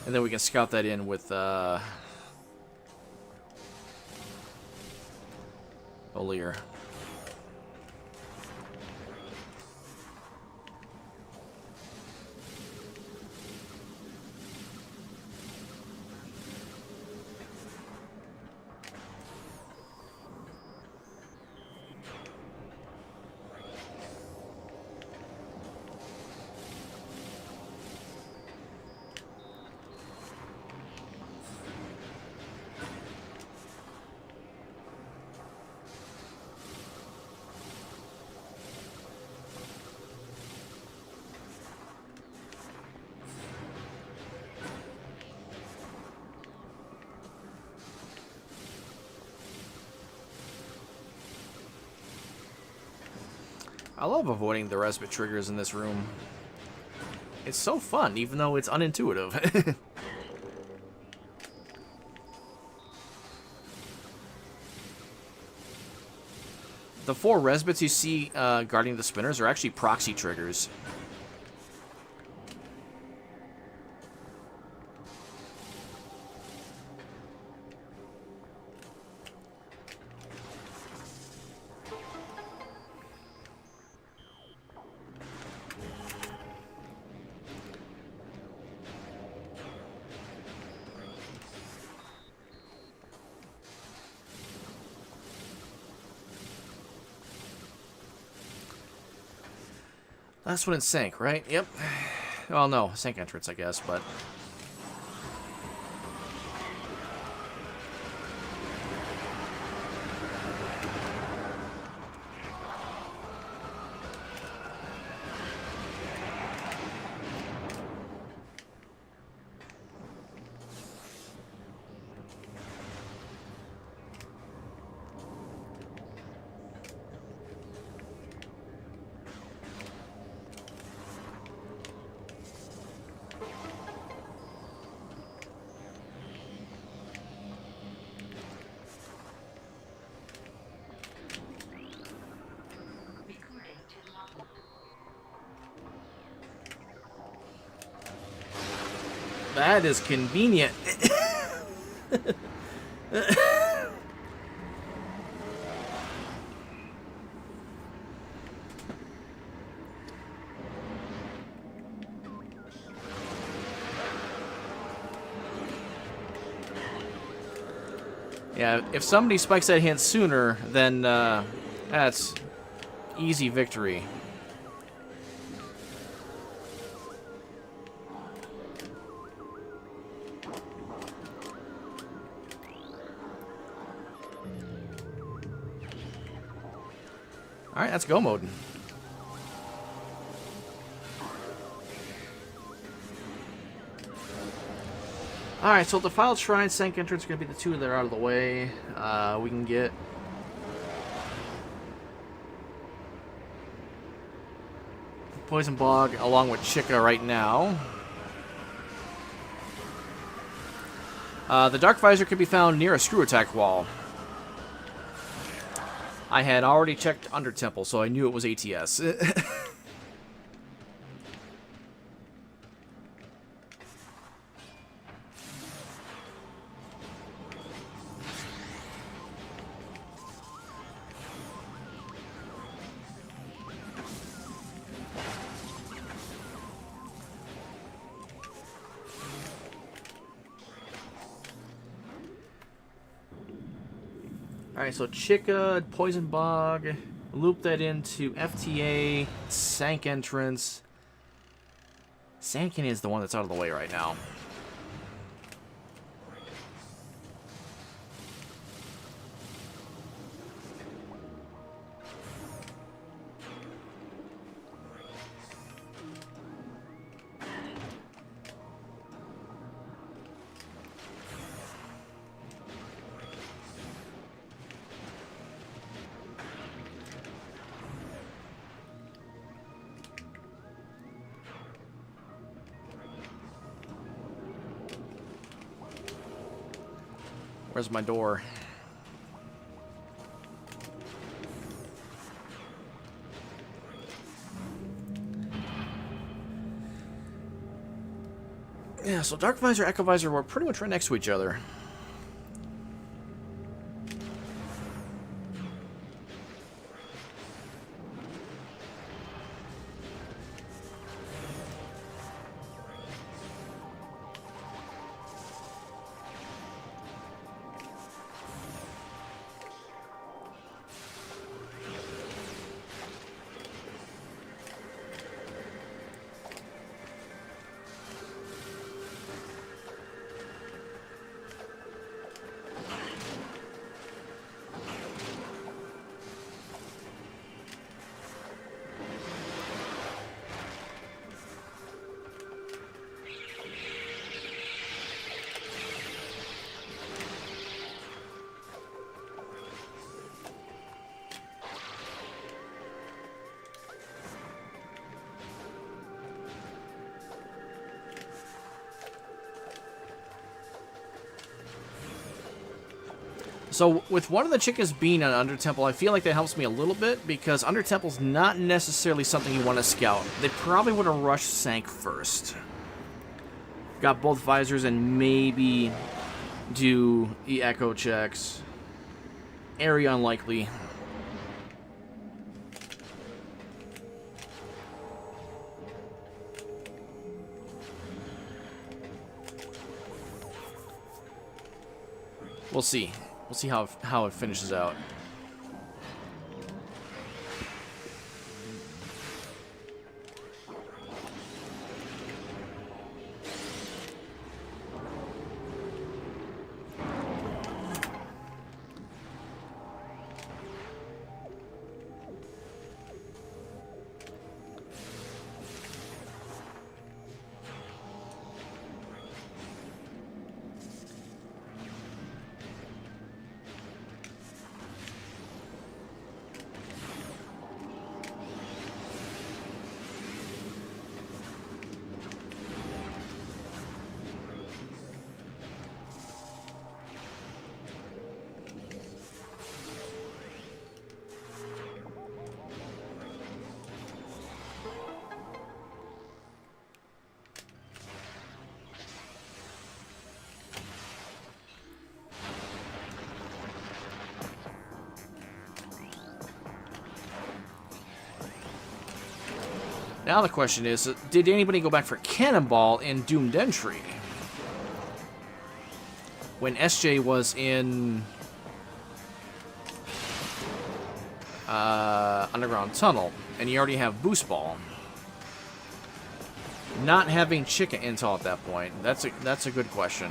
And then we can scout that in with, O'Lear. I love avoiding the respite triggers in this room. It's so fun, even though it's unintuitive. The 4 res bits you see guarding the spinners are actually proxy triggers. Last one in sync, right? Yep. Well, no, sync entrance, I guess, but... That is convenient. Yeah, if somebody spikes that hint sooner, then that's easy victory. Alright, that's go mode. Alright, so the Defiled Shrine, Sank Entrance are going to be the 2 that are out of the way. We can get... Poison Bog along with Chica right now. The Dark Visor could be found near a Screw Attack wall. I had already checked Under Temple, so I knew it was ATS. Alright, so Chica, Poison Bog, loop that into FTA, Sank Entrance. Sand Canyon is the one that's out of the way right now. Where's my door? Yeah, so Dark Visor, Echo Visor were pretty much right next to each other. So with one of the chickens being on Under Temple, I feel like that helps me a little bit because Under Temple's not necessarily something you want to scout. They probably would have rushed Sank first. Got both visors and maybe do the echo checks. Area unlikely. We'll see. We'll see how it finishes out. Now the question is, did anybody go back for Cannonball in Doomed Entry? When SJ was in Underground Tunnel, and you already have Boost Ball. Not having Chica intel at that point, that's a good question.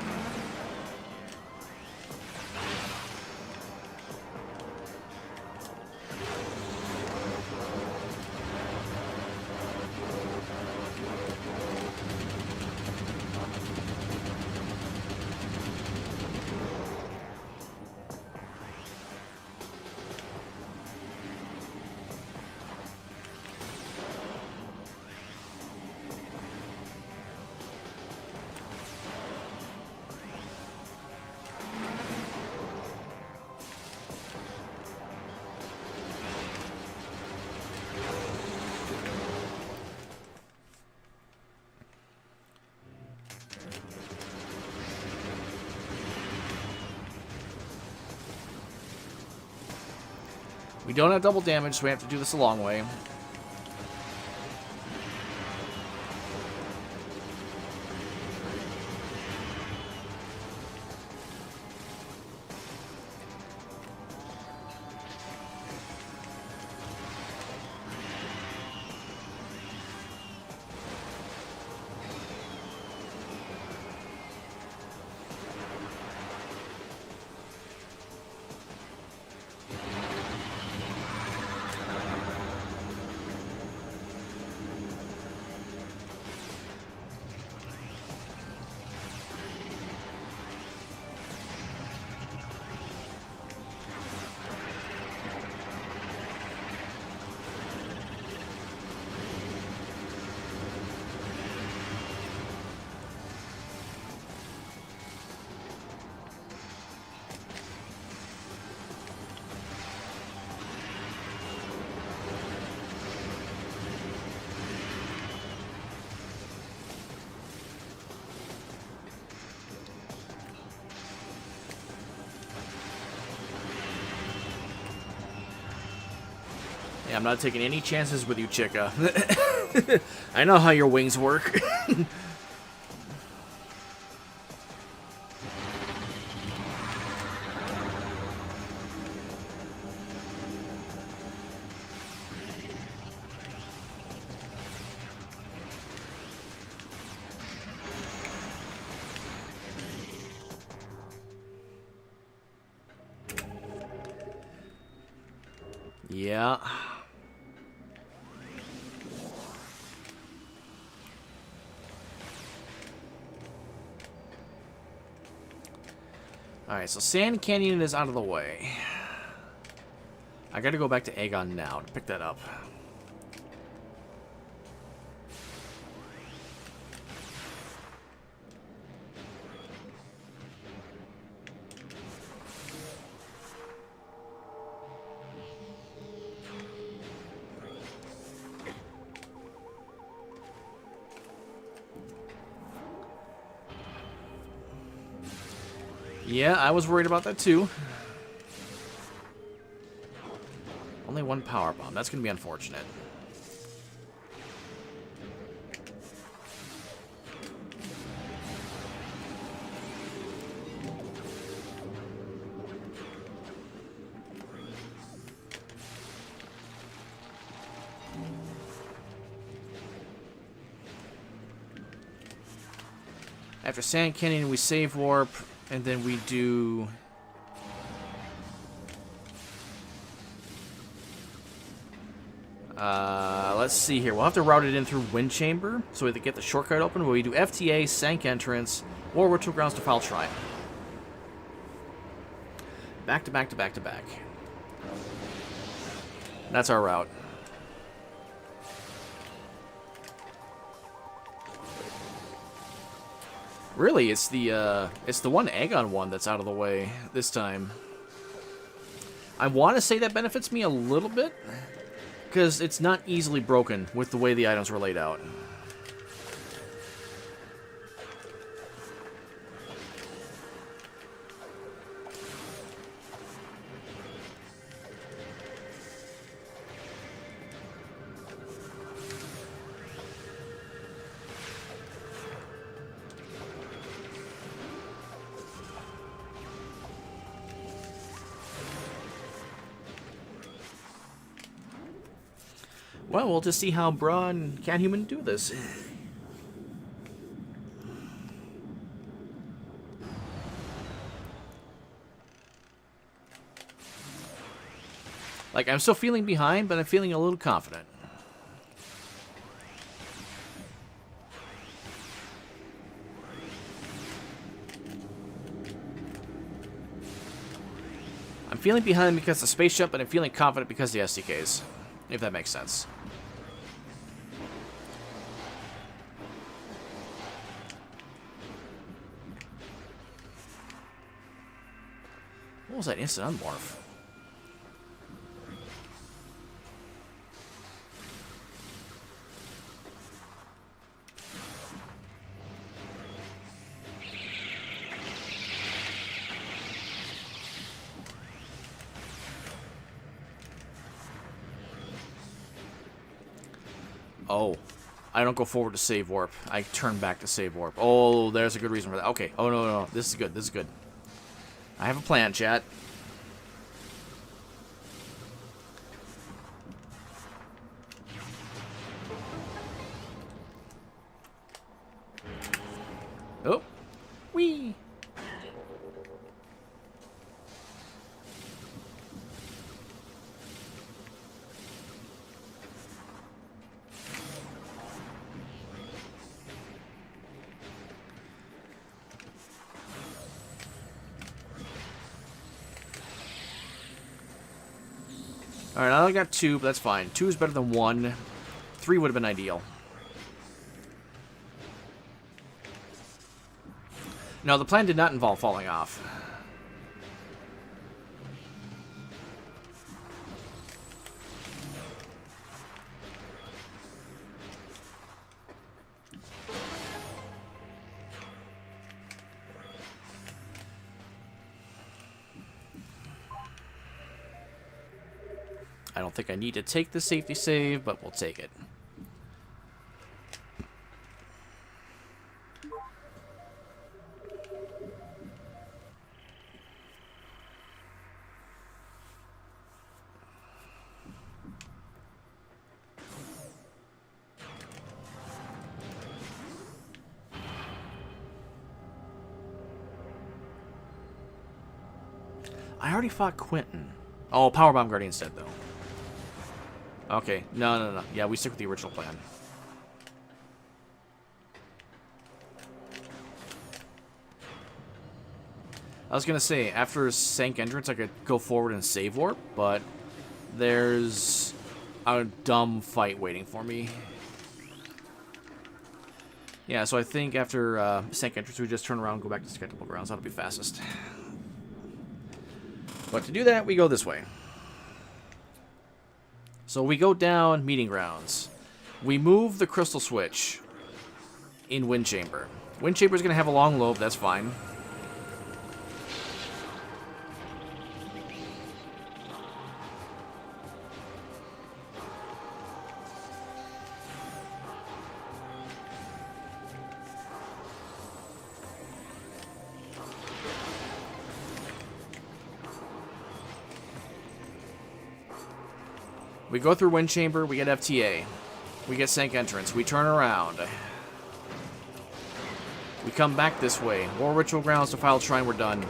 We don't have double damage, so we have to do this a long way. Yeah, I'm not taking any chances with you, Chica. I know how your wings work. Yeah. Alright, so Sand Canyon is out of the way. I gotta go back to Aegon now to pick that up. Yeah, I was worried about that too. Only one power bomb. That's going to be unfortunate. After Sand Canyon, we save warp, and then we do... let's see here. We'll have to route it in through Wind Chamber, so we have to get the shortcut open, where we do FTA, Sank Entrance, or Ritual Grounds to Foul Shrine. Back to back to back to back. That's our route. Really, it's the one Agon one that's out of the way this time. I want to say that benefits me a little bit, because it's not easily broken with the way the items were laid out. Well, we'll just see how Bra and Cat Human do this. Like, I'm still feeling behind, but I'm feeling a little confident. I'm feeling behind because of the space ship, but I'm feeling confident because of the SDKs. If that makes sense. What was that instant unmorph? Oh, I don't go forward to save warp. I turn back to save warp. Oh, there's a good reason for that. Okay. Oh, no, no, no. This is good. This is good. I have a plan, chat. Oh. Whee! Alright, I only got 2, but that's fine. 2 is better than 1. 3 would have been ideal. No, the plan did not involve falling off. I don't think I need to take the safety save, but we'll take it. I already fought Quentin. Oh, Powerbomb Guardian instead, though. Okay, no, no, no. Yeah, we stick with the original plan. I was gonna say, after Sank Entrance, I could go forward and save warp, but there's a dumb fight waiting for me. Yeah, so I think after Sank Entrance, we just turn around and go back to Skeptical Grounds. That'll be fastest. But to do that, we go this way. So we go down Meeting Grounds. We move the Crystal Switch in Wind Chamber. Wind Chamber is going to have a long lobe, that's fine. We go through Wind Chamber, we get FTA. We get Sank Entrance. We turn around. We come back this way. War Ritual Grounds, Defiled Shrine, we're done.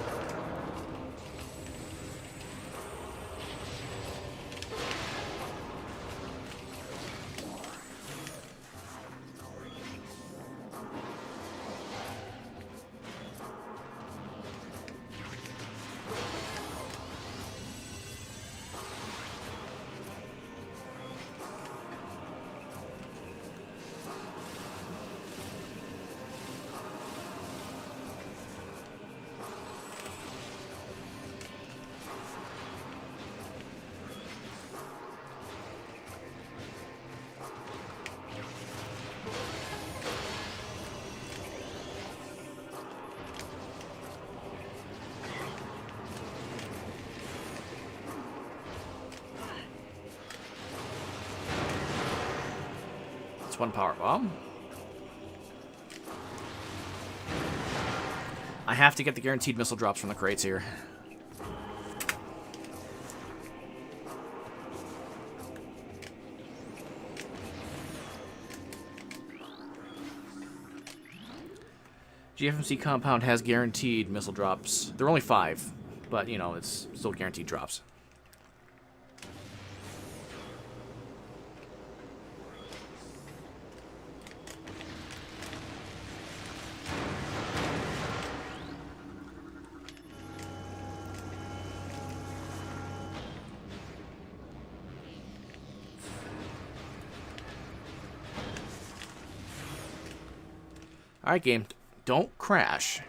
One power bomb. I have to get the guaranteed missile drops from the crates here. GFMC compound has guaranteed missile drops. They're only 5, but you know, it's still guaranteed drops. Alright, game. Don't crash.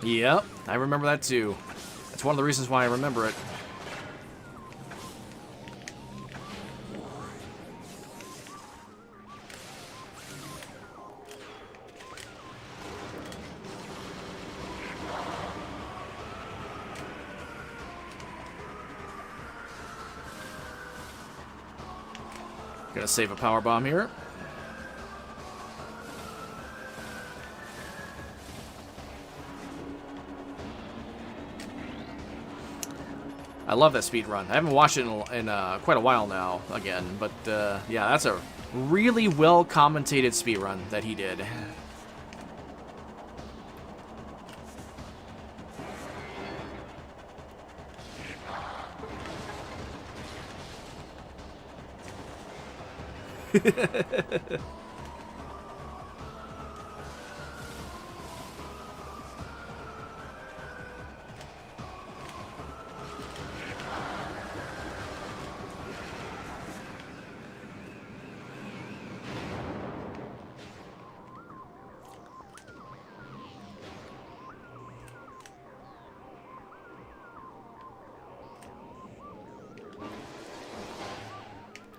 Yep, I remember that too. That's one of the reasons why I remember it. Gonna save a power bomb here. I love that speed run. I haven't watched it in quite a while now again, but yeah, that's a really well commentated speed run that he did.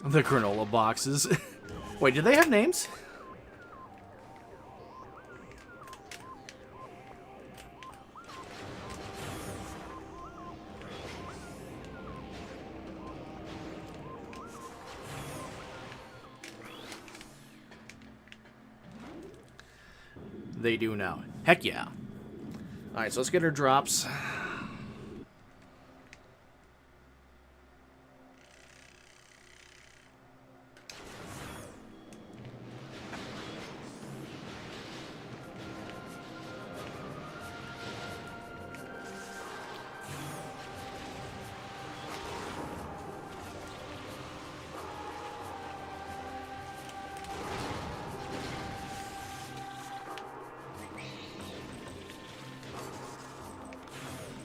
The granola boxes. Wait, did they have names? They do now. Heck yeah. Alright, so let's get our drops.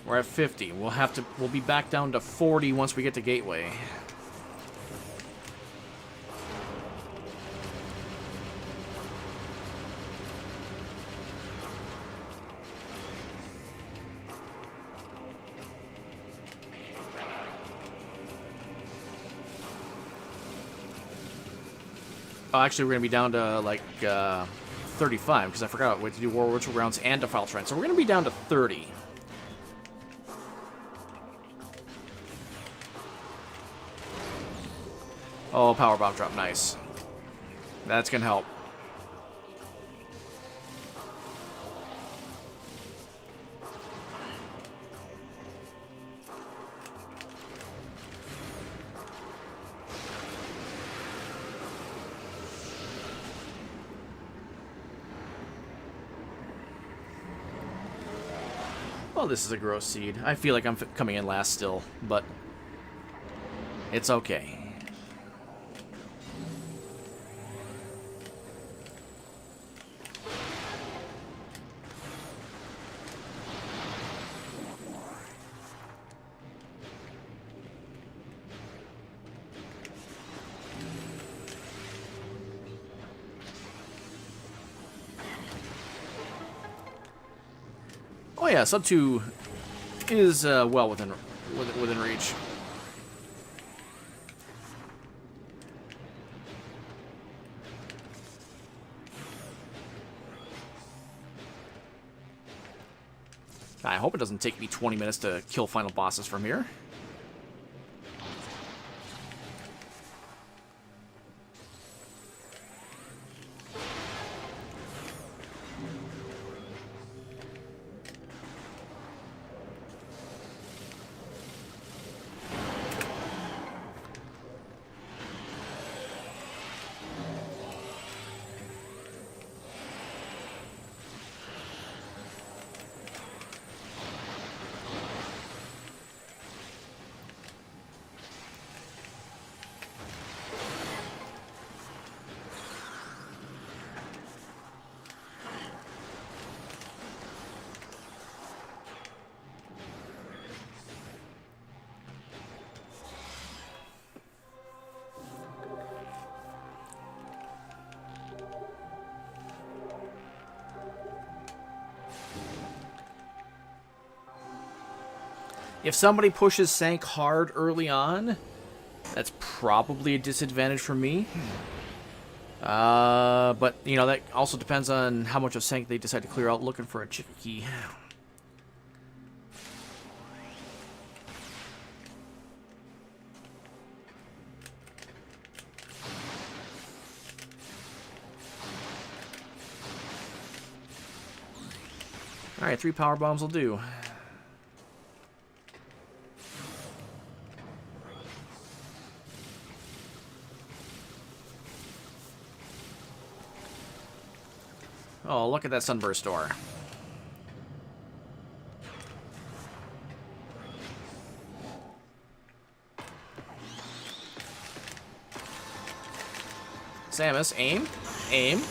We're at 50. We'll be back down to 40 once we get to Gateway. Oh, actually, we're gonna be down to like 35, because I forgot we had to do War Ritual Grounds and Defile Shrine. So we're going to be down to 30. Oh, Power Bomb drop. Nice. That's going to help. Well, this is a gross seed. I feel like I'm coming in last still, but it's okay. Oh yeah, sub 2 is well within reach. I hope it doesn't take me 20 minutes to kill final bosses from here. If somebody pushes Sank hard early on, that's probably a disadvantage for me. But, you know, that also depends on how much of Sank they decide to clear out looking for a Chica Key. Alright, 3 power bombs will do. Oh, look at that Sunburst door. Samus, aim. Aim.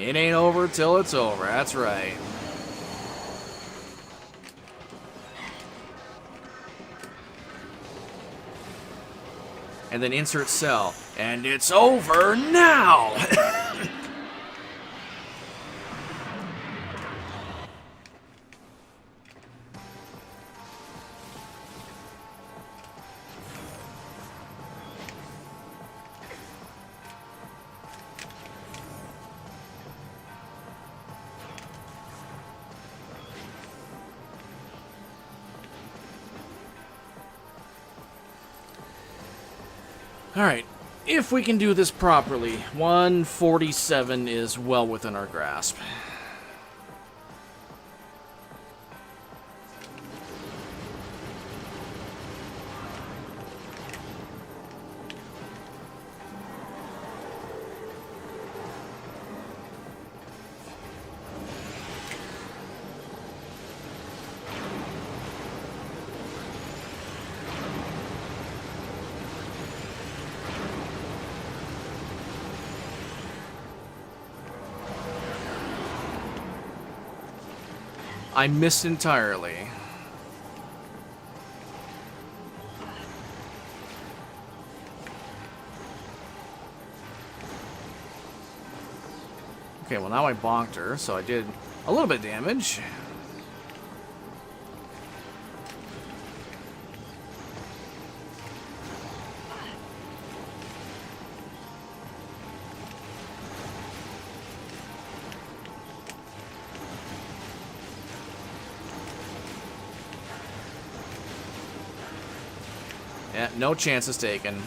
It ain't over till it's over, that's right. And then insert cell. And it's over now! Alright, if we can do this properly, 147 is well within our grasp. I missed entirely. Okay, well now I bonked her, so I did a little bit of damage. Yeah, no chances taken.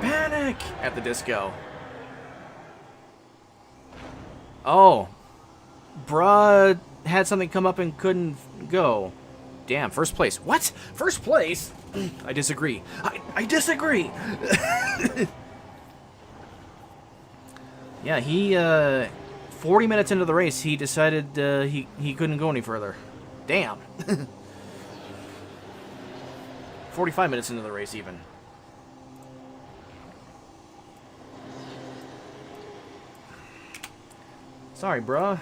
Panic at the disco. Oh. Bruh had something come up and couldn't go. Damn, first place. What? First place? I disagree. I disagree. Yeah, he, 40 minutes into the race, he decided he couldn't go any further. Damn. 45 minutes into the race, even. Sorry, bruh.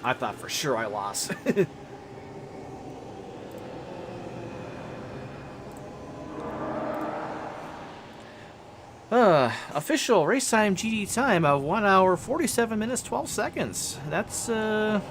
I thought for sure I lost. Official race time GD time of 1 hour 47 minutes 12 seconds. That's damn.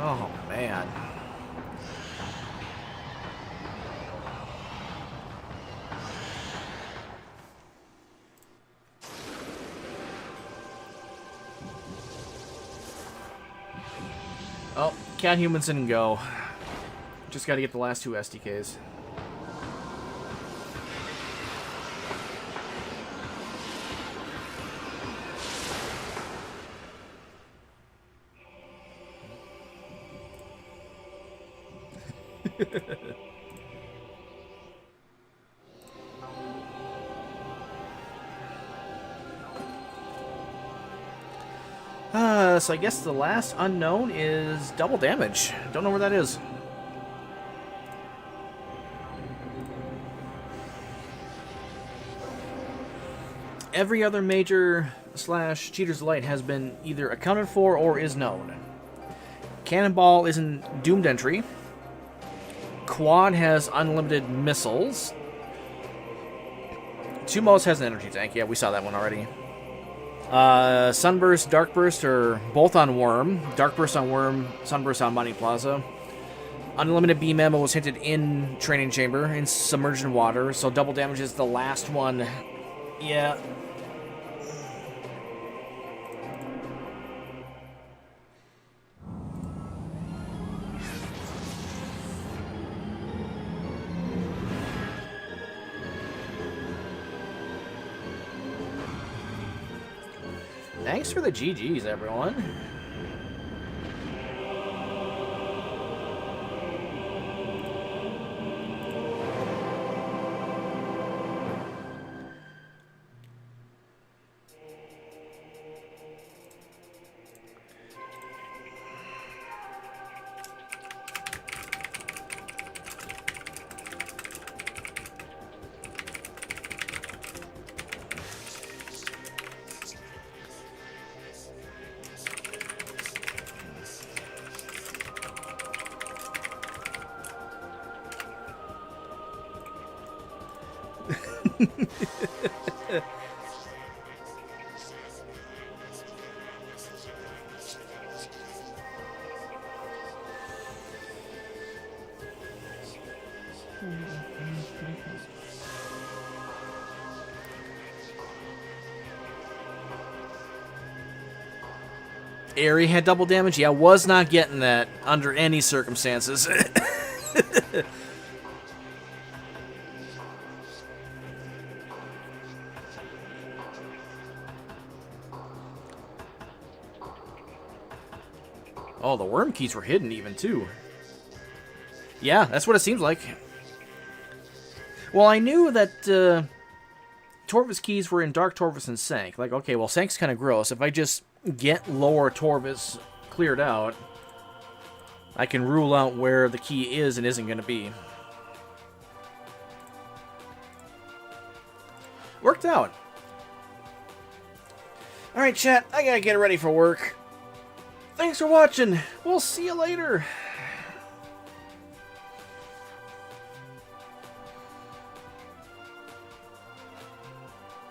Oh, man. Oh, Cat Humans didn't go. Just gotta get the last two SDKs. So I guess the last unknown is double damage. Don't know where that is. Every other major / Cheater's Delight has been either accounted for or is known. Cannonball is in doomed entry. Quad has unlimited missiles. Tumos has an energy tank. Yeah, we saw that one already. Sunburst, Darkburst are both on Worm. Darkburst on Worm, Sunburst on Mining Plaza. Unlimited beam ammo was hinted in Training Chamber, in Submerged in Water, so double damage is the last one. Yeah. Thanks for the GGs, everyone. Aerie had double damage? Yeah, I was not getting that under any circumstances. Oh, the worm keys were hidden even, too. Yeah, that's what it seems like. Well, I knew that Torvus keys were in Dark Torvus and Sank. Like, okay, well, Sank's kind of gross. If I just get lower Torvus cleared out, I can rule out where the key is and isn't going to be. Worked out. Alright, chat, I gotta get ready for work. Thanks for watching. We'll see you later.